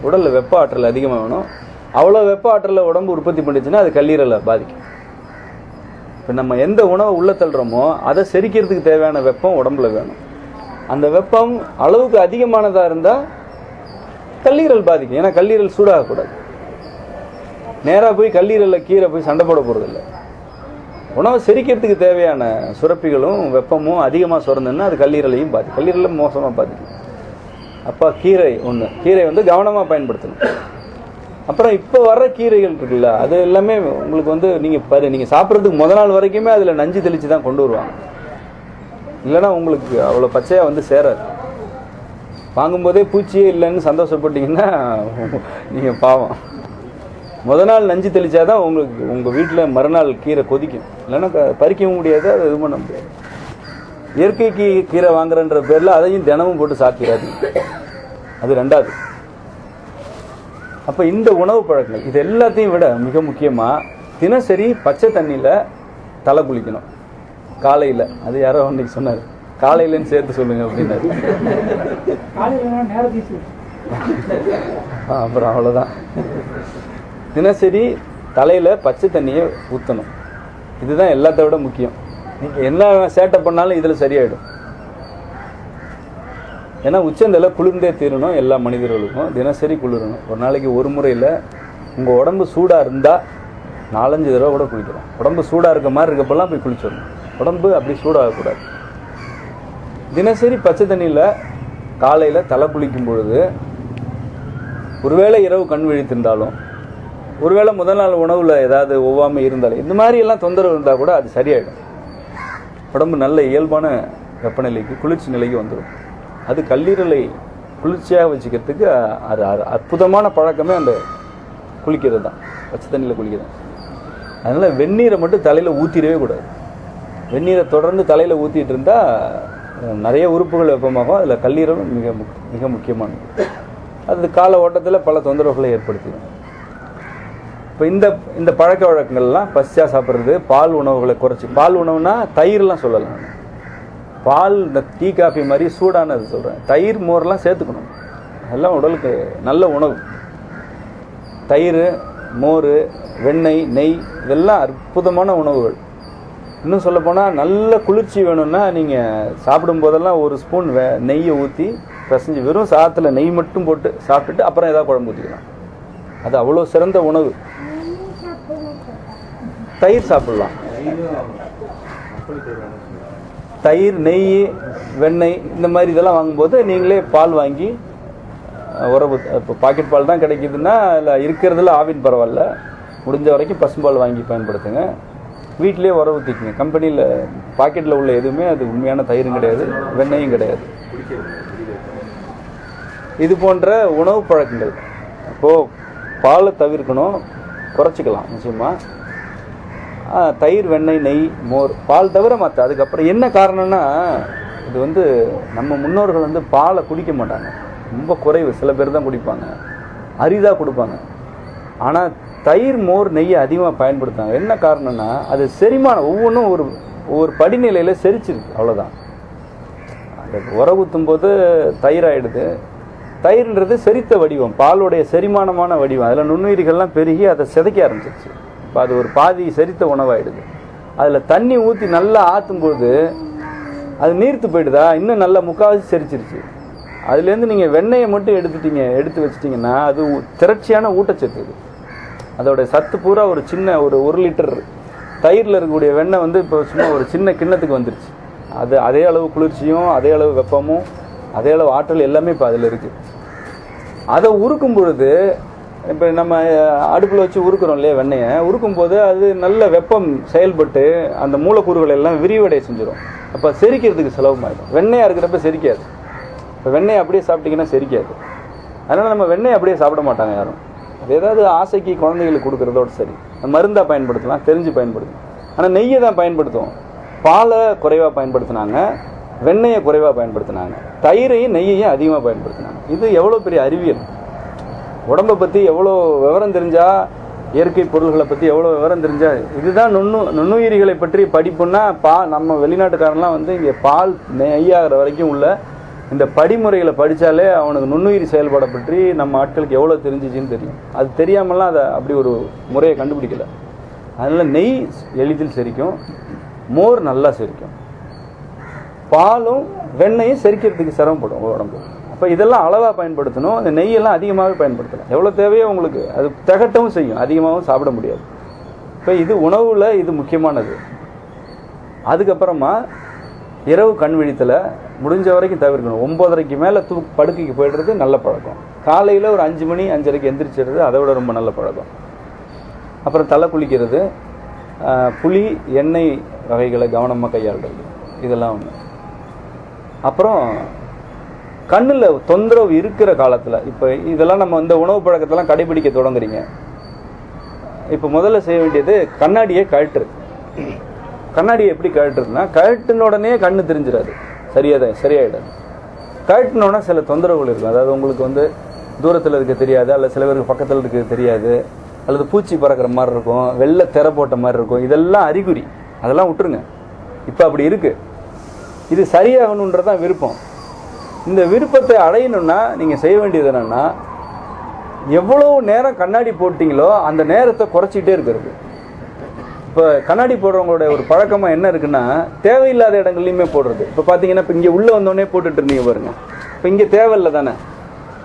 உடலில் வெப்ப ஆற்றல் அதிகமாக வேணும். அவ்வளோ வெப்ப ஆற்றலை உடம்பு உற்பத்தி பண்ணிச்சுன்னா அது கல்லீரலை பாதிக்கும். இப்போ நம்ம எந்த உணவை உள்ள தள்ளுறோமோ அதை செரிக்கிறதுக்கு தேவையான வெப்பம் உடம்புல வேணும். அந்த வெப்பம் அளவுக்கு அதிகமானதாக இருந்தால் கல்லீரல் பாதிக்கும். ஏன்னா கல்லீரல் சூடாகக்கூடாது. நேராக போய் கல்லீரலில் கீரை போய் சண்டை போட போகிறதில்லை. உணவை செரிக்கிறதுக்கு தேவையான சுரப்பிகளும் வெப்பமும் அதிகமாக சுரந்துன்னா அது கல்லீரலையும் பாதிக்கும், கல்லீரலும் மோசமாக பாதிக்கும். அப்போ கீரை ஒன்று, கீரை வந்து கவனமாக பயன்படுத்தணும். அப்புறம் இப்போ வர்ற கீரைகள் இருக்குல்ல, அது எல்லாமே உங்களுக்கு வந்து நீங்கள் சாப்பிட்றதுக்கு முதல் நாள் வரைக்குமே அதில் நஞ்சு தெளித்து தான் கொண்டு வருவாங்க. இல்லைன்னா உங்களுக்கு அவ்வளோ பச்சையாக வந்து சேராது. வாங்கும்போதே பூச்சியே இல்லைன்னு சந்தோஷப்பட்டீங்கன்னா நீங்கள் பாவம். முதல் நாள் நஞ்சு தெளித்தாதான் உங்களுக்கு உங்கள் வீட்டில் மறுநாள் கீரை கொதிக்கும், இல்லைன்னா பறிக்கவும் முடியாது, அது இது பண்ண முடியாது. இயற்கைக்கு கீரை வாங்குறன்ற பேரில் அதையும் தினமும் போட்டு சாப்பிடாது, அது 2வது. அப்போ இந்த உணவு பழக்கங்கள் இது எல்லாத்தையும் விட மிக முக்கியமாக தினசரி பச்சை தண்ணியில் தலை குளிக்கணும் காலையில். அது யாரோ அன்னைக்கு சொன்னார், காலையிலன்னு சேர்த்து சொல்லுங்க அப்படின்னாரு. அப்புறம் அவ்வளோதான். தினசரி தலையில் பச்சை தண்ணியை ஊற்றணும். இதுதான் எல்லாத்த விட முக்கியம். நீங்கள் என்ன சேட்டை பண்ணாலும் இதில் சரியாயிடும். ஏன்னா உச்சந்தலை குளிர்ந்தே தீரணும். எல்லா மனிதர்களுக்கும் தினசரி குளிரணும். ஒரு நாளைக்கு ஒரு முறையில் உங்கள் உடம்பு சூடாக இருந்தால் 4-5 தடவை கூட குளிக்கலாம். உடம்பு சூடாக இருக்க மாதிரி இருக்கப்பெல்லாம் போய் குளிச்சிடணும். உடம்பு அப்படி சூடாகக்கூடாது. தினசரி பச்சை தண்ணியில் காலையில் தலை குளிக்கும் பொழுது, ஒருவேளை இரவு கண் விழித்திருந்தாலும், ஒருவேளை முதல் நாள் உணவில் ஏதாவது ஒவ்வாமை இருந்தாலும், இந்த மாதிரி எல்லாம் தொந்தரவு இருந்தால் கூட அது சரியாயிடும். உடம்பு நல்ல இயல்பான வெப்பநிலைக்கு, குளிர்ச்சி நிலைக்கு வந்துடும். அது கல்லீரலை குளிர்ச்சியாக வச்சுக்கிறதுக்கு அது அற்புதமான பழக்கமே அந்த குளிக்கிறது தான், பச்சை தண்ணியில் குளிக்கிறது. அதனால் வெந்நீரை மட்டும் தலையில் ஊற்றிடவே கூடாது. வெந்நீரை தொடர்ந்து தலையில் ஊற்றிட்டு இருந்தால் நிறைய உறுப்புகள் வெப்பமாகும். அதில் கல்லீரலும் மிக மிக முக்கியமானது. அது கால ஓட்டத்தில் பல தொந்தரவுகளை ஏற்படுத்திடும். இப்போ இந்த பழக்க வழக்கங்கள்லாம் பசிச்சா சாப்பிட்றது, பால் உணவுகளை குறைச்சி, பால் உணவுனா தயிர்லாம் சொல்லலாம். பால் இந்த டீ காஃபி மாதிரி சூடானது சொல்கிறேன். தயிர் மோர்லாம் சேர்த்துக்கணும். அதெல்லாம் உடலுக்கு நல்ல உணவு. தயிர், மோர், வெண்ணெய், நெய் இதெல்லாம் அற்புதமான உணவுகள். இன்னும் சொல்லப்போனால் நல்ல குளிர்ச்சி வேணும்னா நீங்கள் சாப்பிடும் போதெல்லாம் ஒரு ஸ்பூன் நெய்யை ஊற்றி பிசைஞ்சு வெறும் சாதத்தில் நெய் மட்டும் போட்டு சாப்பிட்டுட்டு அப்புறம் ஏதாவது குழம்பு ஊற்றிக்கலாம். அது அவ்வளோ சிறந்த உணவு. தயிர் சாப்பிடலாம். தயிர், நெய், வெண்ணெய் இந்த மாதிரி இதெல்லாம் வாங்கும்போது நீங்களே பால் வாங்கி உறவு, இப்போ பாக்கெட் பால் தான் கிடைக்குதுன்னா இல்லை இருக்கிறதுல ஆவின் பரவாயில்ல, முடிஞ்ச வரைக்கும் பசும்பால் வாங்கி பயன்படுத்துங்க. வீட்டிலே உறவு ஊற்றிக்குங்க. கம்பெனியில் பாக்கெட்டில் உள்ள எதுவுமே அது உண்மையான தயிரும் கிடையாது, வெண்ணெயும் கிடையாது. இது போன்ற உணவு பழக்கங்கள் இப்போது பாலை தவிர்க்கணும், குறைச்சிக்கலாம் நிச்சயமாக. தயிர், வெண்ணெய், நெய், மோர், பால் தவிர மற்ற. அதுக்கப்புறம் என்ன காரணம்னா இது நம்ம முன்னோர்கள் பாலை குடிக்க மாட்டாங்க, ரொம்ப குறைவு. சில பேர் தான் குடிப்பாங்க, அரிதாக கொடுப்பாங்க. ஆனால் தயிர், மோர், நெய்யை அதிகமாக பயன்படுத்தாங்க. என்ன காரணம்னா அது செரிமானம், ஒவ்வொன்றும் ஒவ்வொரு படிநிலையில் செரிச்சிருக்கு, அவ்வளோதான். அந்த உரகுத்தும் போது தயிர் ஆகிடுது. தயிர்ன்றது செரித்த வடிவம், பாலுடைய செரிமானமான வடிவம். அதில் நுண்ணுயிரிகள்லாம் பெருகி அதை சிதைக்க ஆரம்பிச்சிருச்சு. இப்போ அது ஒரு பாதி செரித்த உணவாயிடுது. அதில் தண்ணி ஊற்றி நல்லா ஆற்றும்போது அது நீர்த்து போயிடுதா, இன்னும் நல்லா முக்கால்வாசி செரிச்சிருச்சு. அதுலேருந்து நீங்கள் வெண்ணெயை மட்டும் எடுத்து வச்சிட்டிங்கன்னா அது திரட்சியான ஊட்டச்சத்து. அதோடைய சத்து பூரா ஒரு சின்ன ஒரு லிட்டர் தயிரில் இருக்கக்கூடிய வெண்ணெய் இப்போ சும்மா ஒரு சின்ன கிண்ணத்துக்கு வந்துருச்சு. அது அதே அளவு குளிர்ச்சியும், அதே அளவு வெப்பமும், அதே அளவு ஆற்றல் எல்லாமே இப்போ அதில் இருக்குது. அதை உருக்கும் பொழுது, இப்போ நம்ம அடுப்பில் வச்சு உருக்குறோம் இல்லையா, வெண்ணெயை உருக்கும்போது அது நல்ல வெப்பம் செயல்பட்டு அந்த மூலக்கூறுகள் எல்லாம் விரிவடைய செஞ்சிடும். அப்போ செரிக்கிறதுக்கு சுலபமாயிடும். வெண்ணெயாக இருக்கிறப்ப செரிக்காது. இப்போ வெண்ணெய் அப்படியே சாப்பிட்டிங்கன்னா செரிக்காது. அதனால் நம்ம வெண்ணெய் அப்படியே சாப்பிட மாட்டாங்க யாரும். அது ஏதாவது ஆசைக்கு குழந்தைகளுக்கு கொடுக்குறதோடு சரி, மருந்தாக பயன்படுத்தலாம், தெரிஞ்சு பயன்படுத்தலாம். ஆனால் நெய்யை தான் பயன்படுத்துவோம். பாலை குறைவாக பயன்படுத்தினாங்க, வெண்ணெயை குறைவாக பயன்படுத்தினாங்க, தயிரையும் நெய்யையும் அதிகமாக பயன்படுத்தினாங்க. இது எவ்வளோ பெரிய அறிவியல்! உடம்பை பற்றி எவ்வளோ விவரம் தெரிஞ்சால், இயற்கை பொருள்களை பற்றி எவ்வளோ விவரம் தெரிஞ்சால், இதுதான் நுண்ணுயிரிகளை பற்றி படிப்புன்னா நம்ம வெளிநாட்டுக்காரன்லாம் இங்கே பால் நெய்யாகிற வரைக்கும் உள்ள இந்த படிமுறைகளை படித்தாலே அவனுக்கு நுண்ணுயிரி செயல்பாடை பற்றி நம்ம ஆட்களுக்கு எவ்வளோ தெரிஞ்சிச்சின்னு தெரியும். அது தெரியாமலாம் அதை அப்படி ஒரு முறையை கண்டுபிடிக்கல. அதனால் நெய் எளிதில் செரிக்கும், மோர் நல்லா செரிக்கும், பாலும் வெண்ணையும் செரிக்கிறதுக்கு சிரமப்படும் உடம்பு. அப்போ இதெல்லாம் அளவாக பயன்படுத்தணும். அந்த நெய்யெல்லாம் அதிகமாகவே பயன்படுத்தலாம். எவ்வளோ தேவையோ உங்களுக்கு அது திகட்டவும் செய்யும், அதிகமாகவும் சாப்பிட முடியாது. இப்போ இது உணவில் இது முக்கியமானது. அதுக்கப்புறமா இரவு கண் விழித்தலை முடிஞ்ச வரைக்கும் தவிர்க்கணும். 9:30க்கு மேலே படுக்கைக்கு போய்டுறது நல்ல பழக்கம். காலையில் ஒரு 5 மணி 5:30க்கு எந்திரிச்சிடுறது அதை விட ரொம்ப நல்ல பழக்கம். அப்புறம் தலை குளிக்கிறது, புளி எண்ணெய் வகைகளை கவனமாக கையாளுறது, இதெல்லாம் ஒன்று. அப்புறம் கண்ணில் தொந்தரவு இருக்கிற காலத்தில், இப்போ இதெல்லாம் நம்ம இந்த உணவு பழக்கத்தெல்லாம் கடைபிடிக்க தொடங்குறீங்க. இப்போ முதல்ல செய்ய வேண்டியது கண்ணாடியை கழட்டுறது. கண்ணாடியை எப்படி கழட்டுறதுன்னா, கழட்டின உடனே கண்ணு தெரிஞ்சிடாது, சரியாயிடாது. கழட்டினோன்னா சில தொந்தரவுகள் இருக்கும். அதாவது உங்களுக்கு தூரத்தில் இருக்க தெரியாது, அல்லது சில பேருக்கு பக்கத்தில் இருக்க தெரியாது, அல்லது பூச்சி பறக்கிற மாதிரி இருக்கும், வெள்ளை திரை போட்ட மாதிரி இருக்கும். இதெல்லாம் அறிகுறி, அதெல்லாம் விட்டுருங்க. இப்போ அப்படி இருக்குது. இது சரியாகணுன்றதான் விருப்பம். இந்த விருப்பத்தை அடையணும்னா நீங்கள் செய்ய வேண்டியது என்னென்னா, எவ்வளோ நேரம் கண்ணாடி போட்டிங்களோ அந்த நேரத்தை குறைச்சிக்கிட்டே இருக்கிறது. இப்போ கண்ணாடி போடுறவங்களோட ஒரு பழக்கமாக என்ன இருக்குன்னா, தேவையில்லாத இடங்கள்லையுமே போடுறது. இப்போ பார்த்தீங்கன்னா, இப்போ இங்கே உள்ளே வந்தோடனே போட்டுட்டு இருந்தீங்க பாருங்கள், இப்போ இங்கே தேவையில்லை தானே.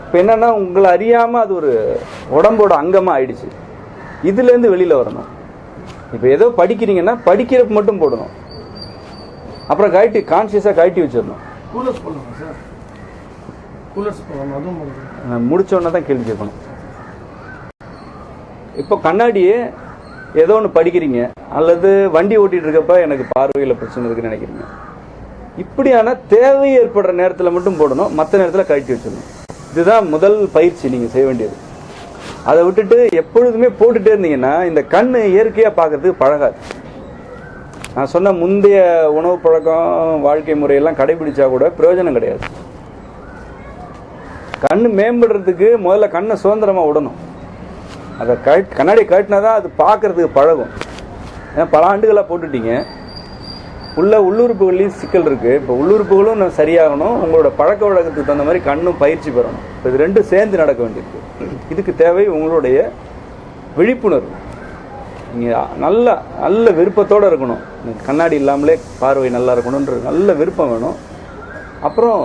இப்போ என்னென்னா, உங்களை அறியாமல் அது ஒரு உடம்போட அங்கமாக ஆயிடுச்சு. இதுலேருந்து வெளியில் வரணும். இப்போ ஏதோ படிக்கிறீங்கன்னா படிக்கிறப்ப மட்டும் போடணும். அப்புறம் கான்சியஸாக கழட்டி வச்சிடணும். முடிச்சோடனே தான் கேள்வி கேட்கணும். இப்போ கண்ணாடியே ஏதோ ஒன்று படிக்கிறீங்க, அல்லது வண்டி ஓட்டிகிட்டு இருக்கப்ப எனக்கு பார்வையில் பிரச்சனை இருக்குன்னு நினைக்கிறீங்க, இப்படியான தேவை ஏற்படுற நேரத்தில் மட்டும் போடணும், மற்ற நேரத்தில் கழட்டி வச்சிடணும். இதுதான் முதல் பயிற்சி நீங்கள் செய்ய வேண்டியது. அதை விட்டுட்டு எப்பொழுதுமே போட்டுட்டே இருந்தீங்கன்னா இந்த கண்ணு இயற்கையா பார்க்கறதுக்கு பழகாது. நான் சொன்ன முந்தைய உணவு பழக்கம் வாழ்க்கை முறையெல்லாம் கடைபிடிச்சா கூட பிரயோஜனம் கிடையாது. கண்ணு மேம்படுறதுக்கு முதல்ல கண்ணை சுதந்திரமா விடணும். அதை கண்ணாடி கட்டினாதான் அது பார்க்கறதுக்கு பழகும். ஏன்னா பல ஆண்டுகளாக போட்டுட்டீங்க, உள்ளுறுப்புகள்லையும் சிக்கல் இருக்கு. இப்போ உள்ளுறுப்புகளும் சரியாகணும், உங்களோட பழக்க வழக்கத்துக்கு தகுந்த மாதிரி கண்ணும் பயிற்சி பெறணும். இப்போ இது ரெண்டும் சேர்ந்து நடக்க வேண்டியிருக்கு. இதுக்கு தேவை உங்களுடைய விழிப்புணர்வு. நீங்கள் நல்ல நல்ல விருப்பத்தோடு இருக்கணும். கண்ணாடி இல்லாமலே பார்வை நல்லா இருக்கணுன்ற நல்ல விருப்பம் வேணும். அப்புறம்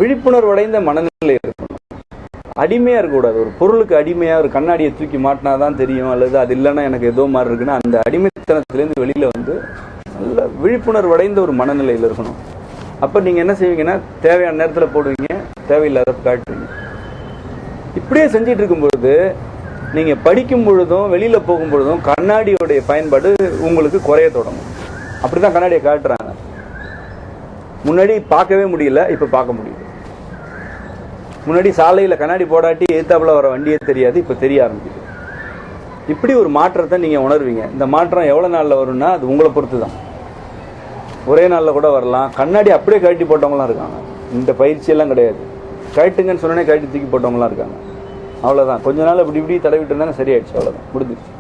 விழிப்புணர்வு அடைந்த மனநிலை இருக்கணும். அடிமையாக இருக்கக்கூடாது. ஒரு பொருளுக்கு அடிமையாக ஒரு கண்ணாடியை தூக்கி மாட்டினாதான் தெரியும், அல்லது அது இல்லைன்னா எனக்கு ஏதோ மாதிரி இருக்குன்னா அந்த அடிமைத்தனத்திலேருந்து வெளியில் வந்து நல்ல விழிப்புணர்வு அடைந்த ஒரு மனநிலையில் இருக்கணும். அப்போ நீங்கள் என்ன செய்வீங்கன்னா தேவையான நேரத்தில் போடுவீங்க, தேவையில்லாத காட்டுவீங்க. இப்படியே செஞ்சிட்டு இருக்கும்பொழுது நீங்கள் படிக்கும் பொழுதும் வெளியில் போகும் பொழுதும் கண்ணாடியோடைய பயன்பாடு உங்களுக்கு குறைய தொடங்கும். அப்படி தான் கண்ணாடியை காட்டுறாங்க. முன்னாடி பார்க்கவே முடியல, இப்போ பார்க்க முடியுது. முன்னாடி சாலையில் கண்ணாடி போடாட்டி எதிர்த்தாப்புல வர வண்டியே தெரியாது, இப்போ தெரிய ஆரம்பிக்குது. இப்படி ஒரு மாற்றத்தை நீங்கள் உணர்வீங்க. இந்த மாற்றம் எவ்வளோ நாளில் வரும்னா அது உங்களை பொறுத்து தான். ஒரே நாளில் கூட வரலாம். கண்ணாடி அப்படியே கழட்டி போட்டவங்களாம் இருக்காங்க. இந்த பயிற்சியெல்லாம் கிடையாது. கழட்டுங்கன்னு சொன்னோன்னே கழட்டி தூக்கி போட்டவங்களாம் இருக்காங்க. அவ்வளோதான். கொஞ்ச நாள் இப்படி இப்படி தடவிட்டு இருந்தாங்க, சரியாயிடுச்சு. அவ்வளோதான், முடிஞ்சிச்சு.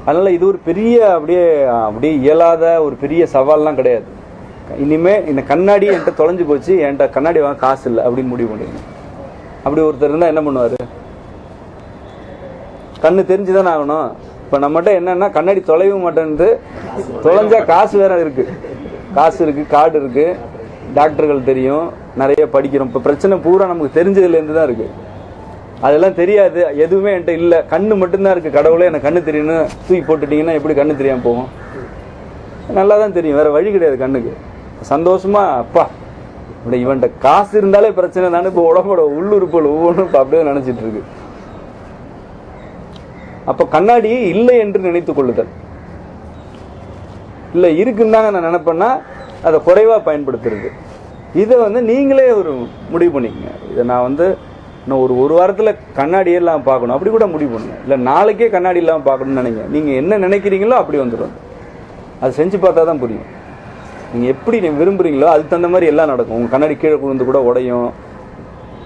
அதனால் இது ஒரு பெரிய அப்படியே இயலாத ஒரு பெரிய சவால்லாம் கிடையாது. இனிமே இந்த கண்ணாடி என்கிட்ட தொலைஞ்சு போச்சு, என்கிட்ட கண்ணாடி வாங்க காசு இல்லை அப்படின்னு முடிவு பண்ணிக்கணும். அப்படி ஒருத்தர் இருந்தால் என்ன பண்ணுவார்? கண்ணு தெரிஞ்சுதானே ஆகணும். இப்போ நம்மகிட்ட என்னன்னா கண்ணாடி தொலைவும் மாட்டேன்ட்டு, தொலைஞ்சா காசு வேற இருக்கு, காசு இருக்கு, கார்டு இருக்கு, டாக்டர்கள் தெரியும், நிறைய படிக்கிறோம். இப்போ பிரச்சனை பூரா நமக்கு தெரிஞ்சதுலேருந்து தான் இருக்கு. அதெல்லாம் தெரியாது, எதுவுமே என்கிட்ட இல்லை, கண்ணு மட்டும்தான் இருக்கு. கடவுளே எனக்கு கண்ணு தெரியும்னு தூக்கி போட்டுட்டீங்கன்னா எப்படி கண்ணு தெரியாமல் போகும்? நல்லா தான் தெரியும், வேற வழி கிடையாது கண்ணுக்கு. சந்தோஷமா அப்பா இவன்கிட்ட காசு இருந்தாலே பிரச்சனை தானே. இப்போ உடம்போட உள்ளுறுப்புகள் ஒவ்வொன்றும் இப்போ அப்படியே நினைச்சிட்டு இருக்கு. அப்ப கண்ணாடி இல்லை என்று நினைத்துக் கொள்ளுதல். இல்லை இருக்குன்னு தாங்க நான் நினைப்பேன்னா அதை குறைவா பயன்படுத்துறது. இதை நீங்களே ஒரு முடிவு பண்ணிக்கங்க. இதை நான் இன்னும் ஒரு வாரத்தில் கண்ணாடி எல்லாம் பார்க்கணும் அப்படி கூட முடிவு பண்ணுங்க. இல்லை நாளைக்கே கண்ணாடி இல்லாமல் பார்க்கணும்னு நினைங்க. நீங்கள் என்ன நினைக்கிறீங்களோ அப்படி வந்துடும். அது செஞ்சு பார்த்தா தான் புரியும். நீங்கள் எப்படி விரும்புகிறீங்களோ அதுக்கு தகுந்த மாதிரி எல்லாம் நடக்கும். உங்கள் கண்ணாடி கீழே விழுந்து கூட உடையும்.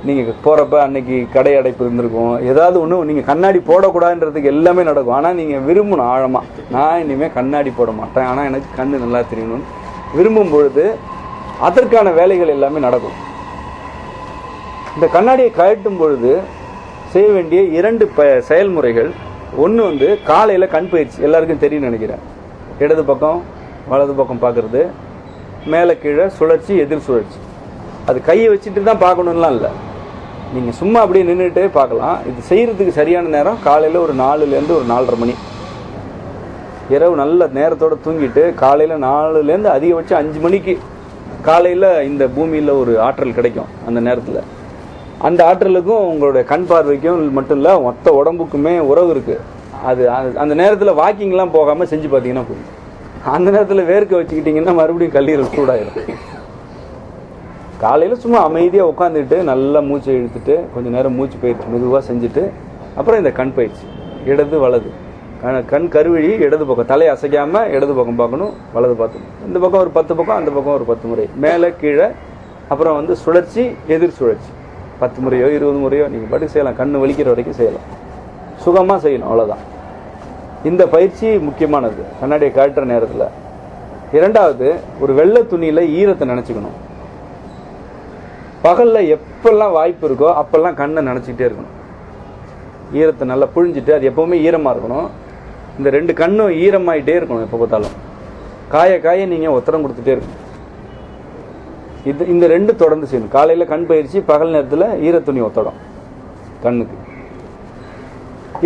நீங்கள் போகிறப்ப அன்னைக்கு கடை அடைப்பு இருந்திருக்கும். ஏதாவது ஒன்று நீங்கள் கண்ணாடி போடக்கூடாதுன்றதுக்கு எல்லாமே நடக்கும். ஆனால் நீங்கள் விரும்பணும் ஆழமாக, நான் இனிமேல் கண்ணாடி போட மாட்டேன், ஆனால் எனக்கு கண்ணு நல்லா தெரியணும்னு விரும்பும் பொழுது அதற்கான வேலைகள் எல்லாமே நடக்கும். இந்த கண்ணாடியை கழட்டும் பொழுது செய்ய வேண்டிய 2 செயல்முறைகள். ஒன்று காலையில் கண் பயிற்சி, எல்லாருக்கும் தெரியும்னு நினைக்கிறேன். இடது பக்கம் வலது பக்கம் பார்க்கறது, மேலே கீழே சுழற்சி, எதிர் சுழற்சி. அது கையை வச்சுட்டு தான் பார்க்கணும்லாம் இல்லை, நீங்கள் சும்மா அப்படியே நின்றுட்டே பார்க்கலாம். இது செய்கிறதுக்கு சரியான நேரம் காலையில் ஒரு 4லேருந்து ஒரு 4:30 மணி. இரவு நல்ல நேரத்தோடு தூங்கிட்டு காலையில் 4லேருந்து அதிகபட்சம் 5 மணிக்கு காலையில் இந்த பூமியில் ஒரு ஆற்றல் கிடைக்கும். அந்த நேரத்தில் அந்த ஆற்றலுக்கும் உங்களுடைய கண் பார்வைக்கும் மட்டும் இல்லை மொத்த உடம்புக்குமே உறவு இருக்குது. அது அந்த நேரத்தில் வாக்கிங்லாம் போகாமல் செஞ்சு பார்த்தீங்கன்னா புரியும். அந்த நேரத்தில் வேர்க்க வச்சுக்கிட்டிங்கன்னா மறுபடியும் கல்லீரல் சூடாயிடும். காலையில் சும்மா அமைதியாக உட்காந்துட்டு நல்லா மூச்சை இழுத்துட்டு கொஞ்சம் நேரம் மூச்சு பயிற்சி மெதுவாக செஞ்சுட்டு அப்புறம் இந்த கண் பயிற்சி இடது வலது கண் கருவழி இடது பக்கம் தலையை அசைக்காமல் இடது பக்கம் பார்க்கணும், வலது பார்த்துக்கணும். இந்த பக்கம் ஒரு 10 பக்கம், அந்த பக்கம் ஒரு 10 முறை, மேலே கீழே. அப்புறம் சுழற்சி, எதிர் சுழற்சி 10 முறையோ 20 முறையோ நீங்கள் பாட்டுக்கு செய்யலாம். கண் வலிக்கிற வரைக்கும் செய்யலாம், சுகமாக செய்யணும், அவ்வளோதான். இந்த பயிற்சி முக்கியமானது கண்ணாடியை காட்டுற நேரத்தில். 2வது, ஒரு வெள்ளை துணியில் ஈரத்தை நினச்சிக்கணும். பகலில் எப்பெல்லாம் வாய்ப்பு இருக்கோ அப்பெல்லாம் கண்ணை நினச்சிக்கிட்டே இருக்கணும். ஈரத்தை நல்லா புழிஞ்சிட்டு, அது எப்போவுமே ஈரமாக இருக்கணும். இந்த 2 கண்ணும் ஈரமாயிட்டே இருக்கணும். எப்போ பார்த்தாலும் காய நீங்கள் ஒத்தடம் கொடுத்துட்டே இருக்கணும். இந்த 2 தொடர்ந்து செய்யணும். காலையில் கண் பயிற்சி, பகல் நேரத்தில் ஈரத்துணி ஒத்தடம் கண்ணுக்கு.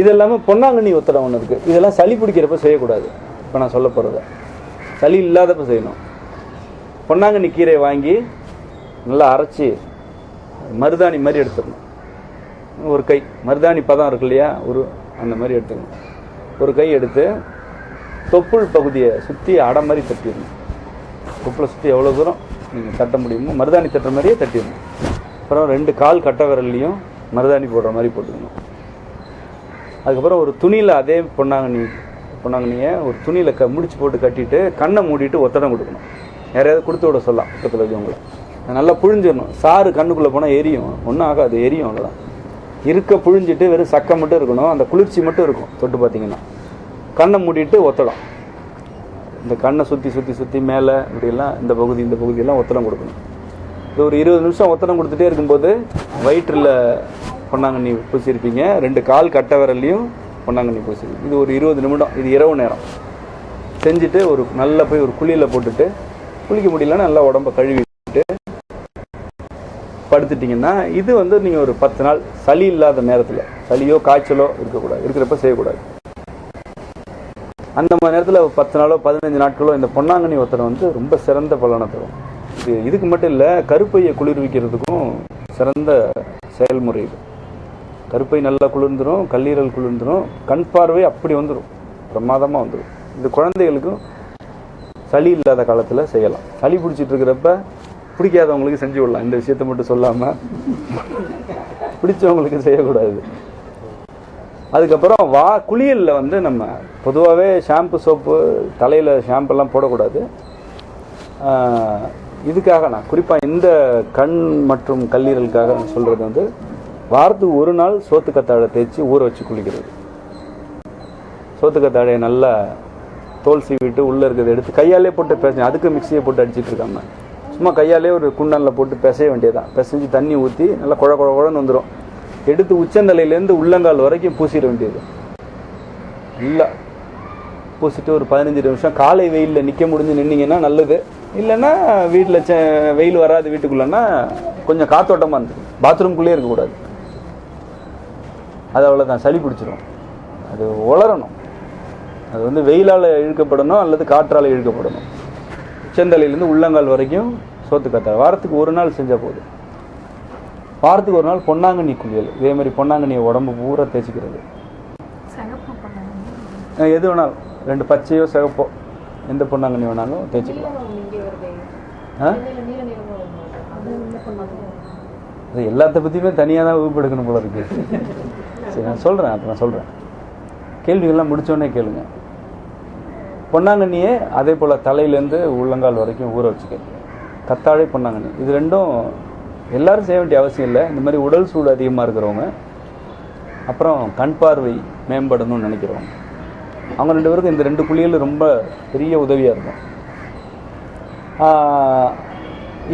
இது இல்லாமல் பொன்னாங்கண்ணி ஒத்தடம் ஒன்று இருக்குது. இதெல்லாம் சளி பிடிக்கிறப்ப செய்யக்கூடாது. இப்போ நான் சொல்ல போகிறத சளி இல்லாதப்ப செய்யணும். பொன்னாங்கண்ணி கீரையை வாங்கி நல்லா அரைச்சி மருதாணி மாதிரி எடுத்துக்கணும். ஒரு கை மருதாணி பதம் இருக்கு இல்லையா, அந்த மாதிரி எடுத்துக்கணும். ஒரு கை எடுத்து தொப்புள் பகுதியை சுற்றி அடை மாதிரி தட்டிடணும். தொப்புளை சுற்றி எவ்வளோ தூரம் நீங்கள் தட்ட முடியுமோ மருதாணி தட்டுற மாதிரியே தட்டிடணும். அப்புறம் 2 கால் கட்டை விரல்லையும் மருதாணி போடுற மாதிரி போட்டுக்கணும். அதுக்கப்புறம் ஒரு துணியில் அதே பொன்னாங்கண்ணியை ஒரு துணியில் முடிச்சு போட்டு கட்டிட்டு கண்ணை மூடிட்டு ஒத்தடம் கொடுக்கணும். யாரையாவது கொடுத்து விட சொல்லலாம் பக்கத்தில் இருக்கவங்கள. நல்லா புழிஞ்சிடணும். சாறு கண்ணுக்குள்ளே போனால் எரியும், ஒன்றும் ஆகாது, எரியும், அவ்வளோதான். இருக்க புழிஞ்சிட்டு வெறும் சக்கை மட்டும் இருக்கணும், அந்த குளிர்ச்சி மட்டும் இருக்கும். தொட்டு பார்த்தீங்கன்னா கண்ணை மூடிட்டு ஒத்தடம், இந்த கண்ணை சுற்றி மேலே இப்படியெல்லாம் இந்த பகுதியெல்லாம் ஒத்தடம் கொடுக்கணும். இது ஒரு 20 நிமிஷம் ஒத்தடம் கொடுத்துட்டே இருக்கும்போது வயிற்றில் பொன்னாங்கண்ணி பூசியிருப்பீங்க, 2 கால் கட்டை விரல்லையும் பொன்னாங்கண்ணி பூசிருப்பீங்க. இது ஒரு 20 நிமிடம். இது இரவு நேரம் செஞ்சுட்டு ஒரு நல்லா போய் ஒரு குளியில் போட்டுட்டு, குளிக்க முடியலன்னா நல்லா உடம்ப கழுவிட்டு படுத்துட்டிங்கன்னா, இது வந்து நீங்கள் ஒரு 10 நாள் சளி இல்லாத நேரத்தில், சளியோ காய்ச்சலோ இருக்கக்கூடாது, இருக்கிறப்ப செய்யக்கூடாது. அந்த மாதிரி நேரத்தில் 10 நாளோ 15 நாட்களோ இந்த பொன்னாங்கண்ணி ஒத்தடம் வந்து ரொம்ப சிறந்த பலனை தரும். இது இதுக்கு மட்டும் இல்லை, கருப்பையை குளிர்விக்கிறதுக்கும் சிறந்த செயல்முறை இது. கருப்பை நல்லா குளிர்ந்துடும், கல்லீரல் குளிர்ந்துடும், கண் பார்வை அப்படி வந்துடும், பிரமாதமாக வந்துடும். இது குழந்தைகளுக்கும் சளி இல்லாத காலத்தில் செய்யலாம். சளி பிடிச்சிட்டு இருக்கிறப்ப பிடிக்காதவங்களுக்கு செஞ்சு விடலாம். இந்த விஷயத்தை மட்டும் சொல்லாமல் பிடிச்சவங்களுக்கு செய்யக்கூடாது. அதுக்கப்புறம் குளியலில் வந்து நம்ம பொதுவாகவே ஷாம்பு சோப்பு தலையில் ஷாம்பெல்லாம் போடக்கூடாது. இதுக்காக நான் குறிப்பாக இந்த கண் மற்றும் கல்லீரலுக்காக சொல்கிறது வந்து, வாரத்துக்கு ஒரு நாள் சோத்துக்கத்தாழை தேய்ச்சி ஊற வச்சு குளிக்கிறது. சோத்துக்கத்தாழையை நல்லா தோல் சீவிட்டு உள்ளே இருக்கிறத எடுத்து கையாலே போட்டு பேச, அதுக்கு மிக்சியை போட்டு அடிச்சிட்டு இருக்காங்க. சும்மா கையாலே ஒரு குண்டானில் போட்டு பிசைய வேண்டியதான். பிசைஞ்சு தண்ணி ஊற்றி நல்லா குழன்னு வந்துடும். எடுத்து உச்சந்தலையிலேருந்து உள்ளங்கால் வரைக்கும் பூசிட வேண்டியது. நல்லா பூசிட்டு ஒரு 15 நிமிஷம் காலை வெயிலில் நிற்க முடிஞ்சு நின்னீங்கன்னா நல்லது. இல்லைன்னா வீட்டில் வெயில் வராது வீட்டுக்குள்ளேன்னா கொஞ்சம் காத்தோட்டமாக இருந்துடும். பாத்ரூம்குள்ளேயே இருக்கக்கூடாது. அது அவ்வளோதான், சளி பிடிச்சிடும். அது உலரணும். அது வந்து வெயிலால் இழுக்கப்படணும் அல்லது காற்றால் இழுக்கப்படணும். உச்சந்தலையிலேருந்து உள்ளங்கால் வரைக்கும் சோத்துக்கத்தாழை வாரத்துக்கு ஒரு நாள் செஞ்சால் போதும். வாரத்துக்கு ஒரு நாள் பொன்னாங்கண்ணி குளியல். இதே மாதிரி பொன்னாங்கண்ணியை உடம்பு பூரா தேய்ச்சிக்கிறது. எது வேணாலும், 2 பச்சையோ சிகப்போ எந்த பொன்னாங்கண்ணி வேணாலும் தேய்ச்சிக்கலாம். அது எல்லாத்த பற்றியுமே தனியாக தான் வகுப்பு எடுக்கணும் போல இருக்கு. சரி, நான் சொல்கிறேன், அப்புறம் சொல்கிறேன். கேள்விகள்லாம் முடித்தோடனே கேளுங்க. பொன்னாங்கண்ணியே அதே போல் தலையிலேருந்து உள்ளங்கால் வரைக்கும் ஊற வச்சுக்க. கத்தாழை பொன்னாங்கண்ணி இது ரெண்டும் எல்லாரும் செய்ய வேண்டிய அவசியம் இல்லை. இந்த மாதிரி உடல் சூடு அதிகமாக இருக்கிறவங்க, அப்புறம் கண் பார்வை மேம்படணும்னு நினைக்கிறவங்க, அவங்க 2 பேருக்கும் இந்த 2 குளியல் ரொம்ப பெரிய உதவியாக இருக்கும்.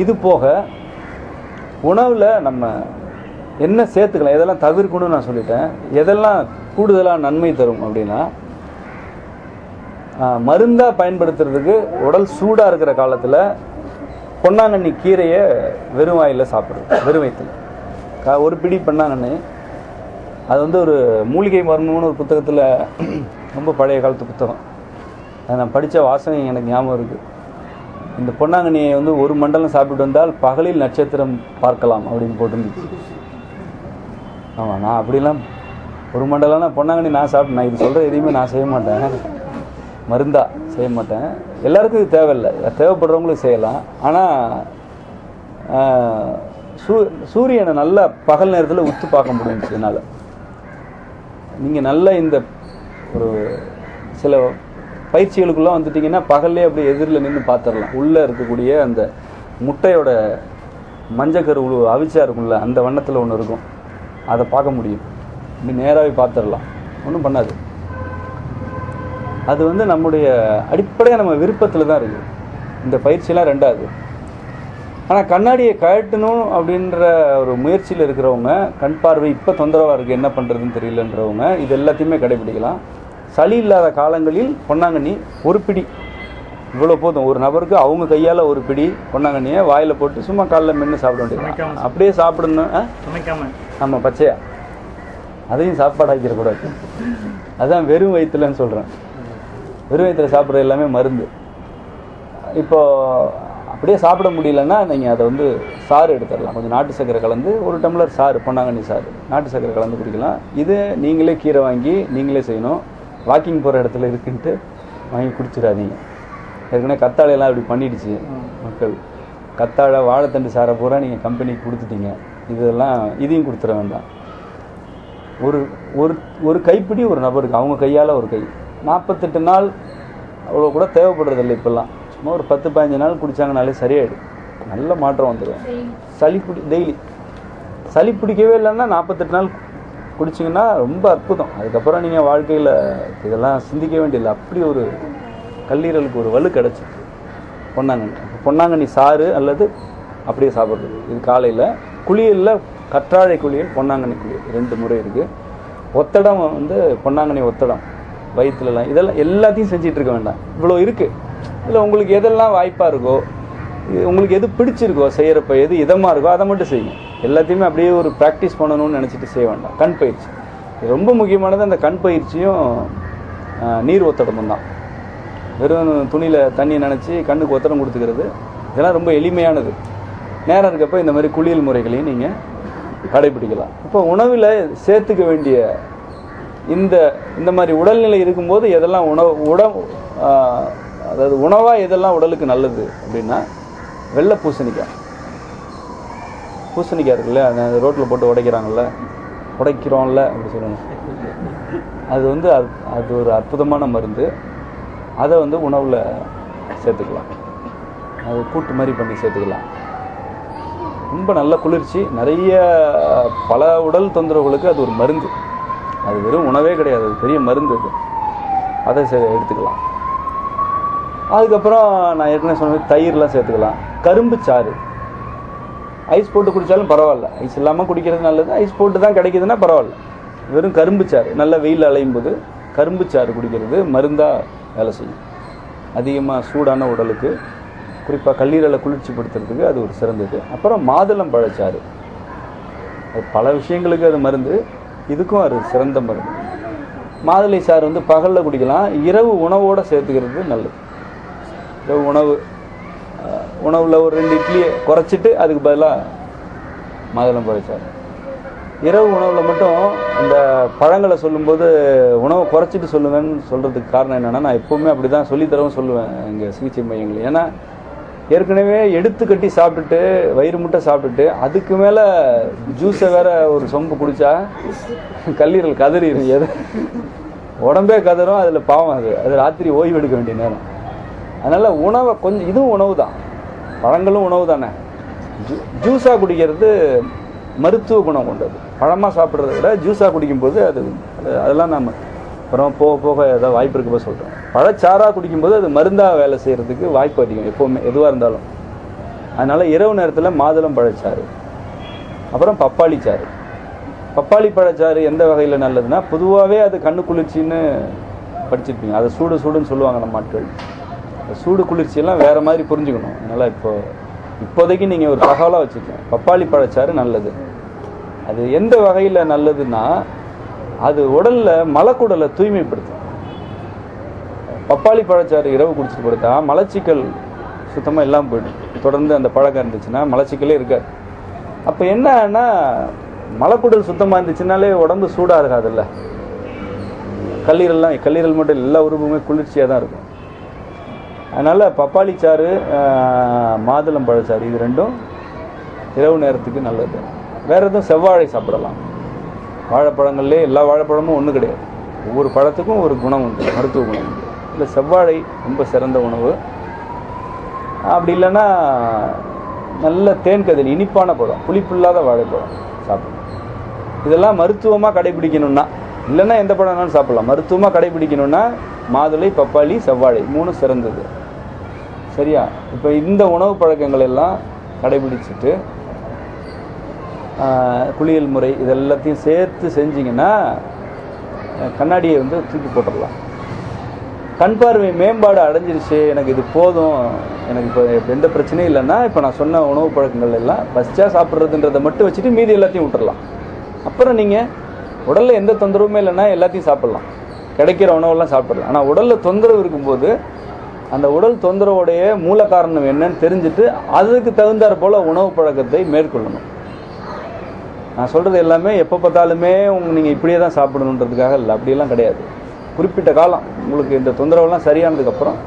இது போக உணவில் நம்ம என்ன சேர்த்துக்கலாம், எதெல்லாம் தவிர்க்கணும்னு நான் சொல்லிட்டேன். எதெல்லாம் கூடுதலாக நன்மை தரும் அப்படின்னா, மருந்தாக பயன்படுத்துறதுக்கு உடல் சூடாக இருக்கிற காலத்தில் பொன்னாங்கண்ணி கீரையை வெறும் வாயில் சாப்பிட்றது. வெறும் வயிற்றில் ஒரு பிடி பொன்னாங்கண்ணி, அது வந்து ஒரு மூலிகை மருந்துன்னு ஒரு புத்தகத்தில், ரொம்ப பழைய காலத்து புத்தகம், அது நான் படித்த வாசனை எனக்கு ஞாபகம் இருக்குது. இந்த பொன்னாங்கண்ணியை வந்து ஒரு மண்டலம் சாப்பிட்டு வந்தால் பகலில் நட்சத்திரம் பார்க்கலாம் அப்படின்னு போட்டுருந்துச்சு. ஆமாம், நான் அப்படிலாம் ஒரு மண்டலம்னா பொன்னாங்கண்ணி நான் சாப்பிட்டேன். நான் இது சொல்கிற எதையுமே நான் செய்ய மாட்டேன், மருந்தா செய்ய மாட்டேன். எல்லாருக்கும் இது தேவையில்லை, தேவைப்படுறவங்களுக்கு செய்யலாம். ஆனால் சூரியனை நல்லா பகல் நேரத்தில் உத்து பார்க்க முடிஞ்சிச்சு என்னால். நீங்கள் நல்லா இந்த ஒரு சில பயிற்சிகளுக்குள்ளே வந்துட்டிங்கன்னா பகல்லே அப்படியே எதிரில் நின்று பார்த்துடலாம். உள்ளே இருக்கக்கூடிய அந்த முட்டையோட மஞ்சக்கரு அவிச்சா இருக்கும்ல, அந்த வண்ணத்தில் ஒன்று இருக்கும், அதை பார்க்க முடியும். இப்படி நேராகவே பார்த்துடலாம், ஒன்றும் பண்ணாது. அது வந்து நம்முடைய அடிப்படையாக நம்ம விருப்பத்தில் தான் இருக்குது. இந்த பயிற்சியெல்லாம் 2வது. ஆனால் கண்ணாடியை கழட்டணும் அப்படின்ற ஒரு முயற்சியில் இருக்கிறவங்க, கண் பார்வை இப்போ தொந்தரவாக இருக்குது, என்ன பண்ணுறதுன்னு தெரியலன்றவங்க இது எல்லாத்தையுமே கடைபிடிக்கலாம். சளி இல்லாத காலங்களில் பொன்னாங்கண்ணி ஒரு பிடி இவ்வளோ போதும். ஒரு நபருக்கு அவங்க கையால் ஒரு பிடி பொன்னாங்கண்ணியை வாயில் போட்டு சும்மா காலில் மென்று சாப்பிட வேண்டியது. அப்படியே சாப்பிடணும், நம்ம பச்சையா அதையும் சாப்பாடு ஆக்கிடக்கூடாது. அதுதான் வெறும் வயிற்றுலன்னு சொல்கிறேன். வெறும் வயிற்றில் சாப்பிட்ற எல்லாமே மருந்து. இப்போது அப்படியே சாப்பிட முடியலன்னா நீங்கள் அதை வந்து சாறு எடுத்துடலாம். கொஞ்சம் நாட்டு சர்க்கரை கலந்து, 1 டம்ளர் சாறு, பொன்னாங்கண்ணி சாறு நாட்டு சர்க்கரை கலந்து குடிக்கலாம். இது நீங்களே கீரை வாங்கி நீங்களே செய்யணும். வாக்கிங் போகிற இடத்துல இருக்குன்ட்டு வாங்கி குடிச்சிடாதீங்க. ஏற்கனவே கத்தாழையெல்லாம் இப்படி பண்ணிடுச்சு மக்கள். கத்தாழை வாழைத்தண்டு சாரை பூரா நீங்கள் கம்பெனிக்கு கொடுத்துட்டீங்க. இதையும் கொடுத்துட வேண்டாம். ஒரு ஒரு ஒரு கைப்பிடி ஒரு நபருக்கு அவங்க கையால் ஒரு கை 48 நாள் அவ்வளோ கூட தேவைப்படுறதில்லை இப்போல்லாம். சும்மா ஒரு 10-15 நாள் குடித்தாங்கனாலே சரியாயிடும், நல்ல மாற்றம் வந்துடும். டெய்லி சளி பிடிக்கவே இல்லைன்னா 48 நாள் குடிச்சிங்கன்னா ரொம்ப அற்புதம். அதுக்கப்புறம் நீங்கள் வாழ்க்கையில் இதெல்லாம் சிந்திக்க வேண்டியதில்லை. அப்படி ஒரு கல்லீரலுக்கு ஒரு வலு கிடச்சி. பொன்னாங்கண்ணி சாறு அல்லது அப்படியே சாப்பிட்றது. இது காலையில். குளியலில் கற்றாழை குளியல், பொன்னாங்கண்ணி குளியல் 2 முறை இருக்குது. ஒத்தடம் பொன்னாங்கண்ணி ஒத்தடம் வயிற்றுலலாம், இதெல்லாம் எல்லாத்தையும் செஞ்சிட்டு இருக்க வேண்டாம். இவ்வளோ இருக்குது. இதில் உங்களுக்கு எதெல்லாம் வாய்ப்பாக இருக்கோ, உங்களுக்கு எது பிடிச்சிருக்கோ, செய்கிறப்ப எது இதமாக இருக்கோ அதை மட்டும் செய்யுங்க. எல்லாத்தையுமே அப்படியே ஒரு ப்ராக்டிஸ் பண்ணணும்னு நினச்சிட்டு செய்ய வேண்டாம். கண் பயிற்சி ரொம்ப முக்கியமானது. அந்த கண் பயிற்சியும் நீர் ஒத்தடமும் தான். வெறும் துணியில் தண்ணி நினச்சி கண்ணுக்கு ஒத்தடம் கொடுத்துக்கிறது, இதெல்லாம் ரொம்ப எளிமையானது. நேரம் இருக்கப்போ இந்த மாதிரி குளியல் முறைகளையும் நீங்கள் கடைபிடிக்கலாம். இப்போ உணவில் சேர்த்துக்க வேண்டிய இந்த மாதிரி உடல்நிலை இருக்கும்போது எதெல்லாம் அதாவது உணவாக எதெல்லாம் உடலுக்கு நல்லது அப்படின்னா, வெள்ளை பூசணிக்காய் இருக்குல்ல, அந்த ரோட்டில் போட்டு உடைக்கிறோம்ல அப்படி சொல்லணும். அது அது ஒரு அற்புதமான மருந்து. அதை உணவில் சேர்த்துக்கலாம். அது கூட்டு மாதிரி பண்ணி சேர்த்துக்கலாம். ரொம்ப நல்ல குளிர்ச்சி. நிறைய பல உடல் தொந்தரவுகளுக்கு அது ஒரு மருந்து. அது வெறும் உணவே கிடையாது, அது பெரிய மருந்து. அதை எடுத்துக்கலாம். அதுக்கப்புறம் நான் ஏற்கனவே சொன்ன தயிர்லாம் சேர்த்துக்கலாம். கரும்பு சாறு ஐஸ் போட்டு குடித்தாலும் பரவாயில்ல, ஐஸ் இல்லாமல் குடிக்கிறது நல்லது. ஐஸ் போட்டு தான் கிடைக்குதுன்னா பரவாயில்ல. வெறும் கரும்பு சாறு நல்ல வெயில் அலையும் போது கரும்பு சாறு குடிக்கிறது மருந்தாக வேலை செய்யும். அதிகமாக சூடான உடலுக்கு, குறிப்பாக கல்லீரலை குளிர்ச்சிப்படுத்துறதுக்கு அது ஒரு சிறந்தது. அப்புறம் மாதுளம் பழச்சாறு, அது பல விஷயங்களுக்கு அது மருந்து, இதுக்கும் அது சிறந்த மருந்து. மாதுளை சாறு பகலில் குடிக்கலாம். இரவு உணவோடு சேர்த்துக்கிறது நல்லது. இரவு உணவில் ஒரு 2 இட்லியை குறைச்சிட்டு அதுக்கு பதிலாக மாதுளம் பழச்சாறு. இரவு உணவில் மட்டும் இந்த பழங்களை சொல்லும்போது உணவை குறைச்சிட்டு சொல்லுங்கன்னு சொல்கிறதுக்கு காரணம் என்னென்னா, நான் எப்போவுமே அப்படி தான் சொல்லித்தரவும் சொல்லுவேன் எங்கள் சிகிச்சை மையங்கள். ஏன்னா ஏற்கனவே எடுத்து கட்டி சாப்பிட்டுட்டு வயிறு முட்டை சாப்பிட்டுட்டு அதுக்கு மேலே ஜூஸை வேற ஒரு சொம்பு குடித்தா கல்லீரல் கதறிடும். எது உடம்பே கதறும். அதில் பாவம், அது ராத்திரி ஓய்வு எடுக்க வேண்டிய நேரம். அதனால் உணவை கொஞ்சம், இதுவும் உணவு தான், பழங்களும் உணவு தானே. ஜூஸாக குடிக்கிறது மருத்துவ குணம் கொண்டது. பழமாக சாப்பிட்றத விட ஜூஸாக குடிக்கும்போது அதெல்லாம் நம்ம அப்புறம் போக ஏதாவது வாய்ப்பு இருக்கப்போ சொல்கிறோம். பழச்சாராக குடிக்கும்போது அது மருந்தாக வேலை செய்கிறதுக்கு வாய்ப்பு அதிகம் எப்போவுமே, எதுவாக இருந்தாலும். அதனால் இரவு நேரத்தில் மாதுளம் பழச்சாறு. அப்புறம் பப்பாளி சாறு. பப்பாளி பழச்சாறு எந்த வகையில் நல்லதுன்னா, பொதுவாகவே அது கண்ணு குளிர்ச்சின்னு படிச்சிருப்பீங்க. அதை சூடுன்னு சொல்லுவாங்க நம்ம ஆட்கள். சூடு குளிர்ச்சியெல்லாம் வேறு மாதிரி புரிஞ்சுக்கணும். அதனால் இப்போதைக்கு நீங்கள் ஒரு தகவலாக வச்சுக்கோங்க. பப்பாளி பழச்சாறு நல்லது. அது எந்த வகையில் நல்லதுன்னா, அது உடலில் மலக்குடலை தூய்மைப்படுத்தும். பப்பாளி பழச்சாறு இரவு குடிச்சிட்டு படுத்தா மலச்சிக்கல் சுத்தமாக இல்லாமல் போயிடும். தொடர்ந்து அந்த பழக்கம் இருந்துச்சுன்னா மலச்சிக்கலே இருக்காது. அப்போ என்னன்னா, மலக்குடல் சுத்தமாக இருந்துச்சுனாலே உடம்பு சூடாக இருக்காதுல்ல. கல்லீரல் மட்டும் எல்லா உறுப்புமே குளிர்ச்சியாக தான் இருக்கும். அதனால் பப்பாளி சாறு, மாதுளம் பழச்சாறு, இது 2ம் இரவு நேரத்துக்கு நல்லது. வேறு எதுவும் செவ்வாழை சாப்பிடலாம். வாழைப்பழங்கள்லேயே எல்லா வாழைப்பழமும் ஒன்றும் கிடையாது. ஒவ்வொரு பழத்துக்கும் ஒரு குணம் உண்டு, மருத்துவ குணம் உண்டு. இல்லை, செவ்வாழை ரொம்ப சிறந்த உணவு. அப்படி இல்லைன்னா நல்ல தேன்கதில் இனிப்பான பழம், புளிப்பில்லாத வாழைப்பழம் சாப்பிடணும். இதெல்லாம் மருத்துவமாக கடைபிடிக்கணும்னா, இல்லைன்னா எந்த பழம்னாலும் சாப்பிடலாம். மருத்துவமாக கடைபிடிக்கணும்னா மாதுளை, பப்பாளி, செவ்வாழை 3 சிறந்தது. சரியா? இப்போ இந்த உணவு பழக்கங்கள் எல்லாம் கடைபிடிச்சிட்டு குளியல் முறை இதெல்லாத்தையும் சேர்த்து செஞ்சிங்கன்னா கண்ணாடியை தூக்கி போட்டுடலாம். கண் பார்வை மேம்பாடு அடைஞ்சிருச்சு, எனக்கு இது போதும், எனக்கு இப்போ எந்த பிரச்சனையும் இல்லைன்னா, இப்போ நான் சொன்ன உணவு பழக்கங்கள் எல்லாம் பஸ்ட்டாக சாப்பிட்றதுன்றதை மட்டும் வச்சுட்டு மீதி எல்லாத்தையும் விட்டுடலாம். அப்புறம் நீங்கள் உடலில் எந்த தொந்தரவுமே இல்லைன்னா எல்லாத்தையும் சாப்பிட்லாம், கிடைக்கிற உணவெல்லாம் சாப்பிடலாம். ஆனால் உடலில் தொந்தரவு இருக்கும்போது அந்த உடல் தொந்தரவுடைய மூல காரணம் என்னன்னு தெரிஞ்சுட்டு அதுக்கு தகுந்தாற் போல் உணவு பழக்கத்தை மேற்கொள்ளணும். நான் சொல்கிறது எல்லாமே எப்போ பார்த்தாலுமே நீங்கள் இப்படியே தான் சாப்பிடணுன்றதுக்காக இல்லை, அப்படியெல்லாம் கிடையாது. குறிப்பிட்ட காலம் உங்களுக்கு இந்த தொந்தரவெல்லாம் சரியானதுக்கப்புறம்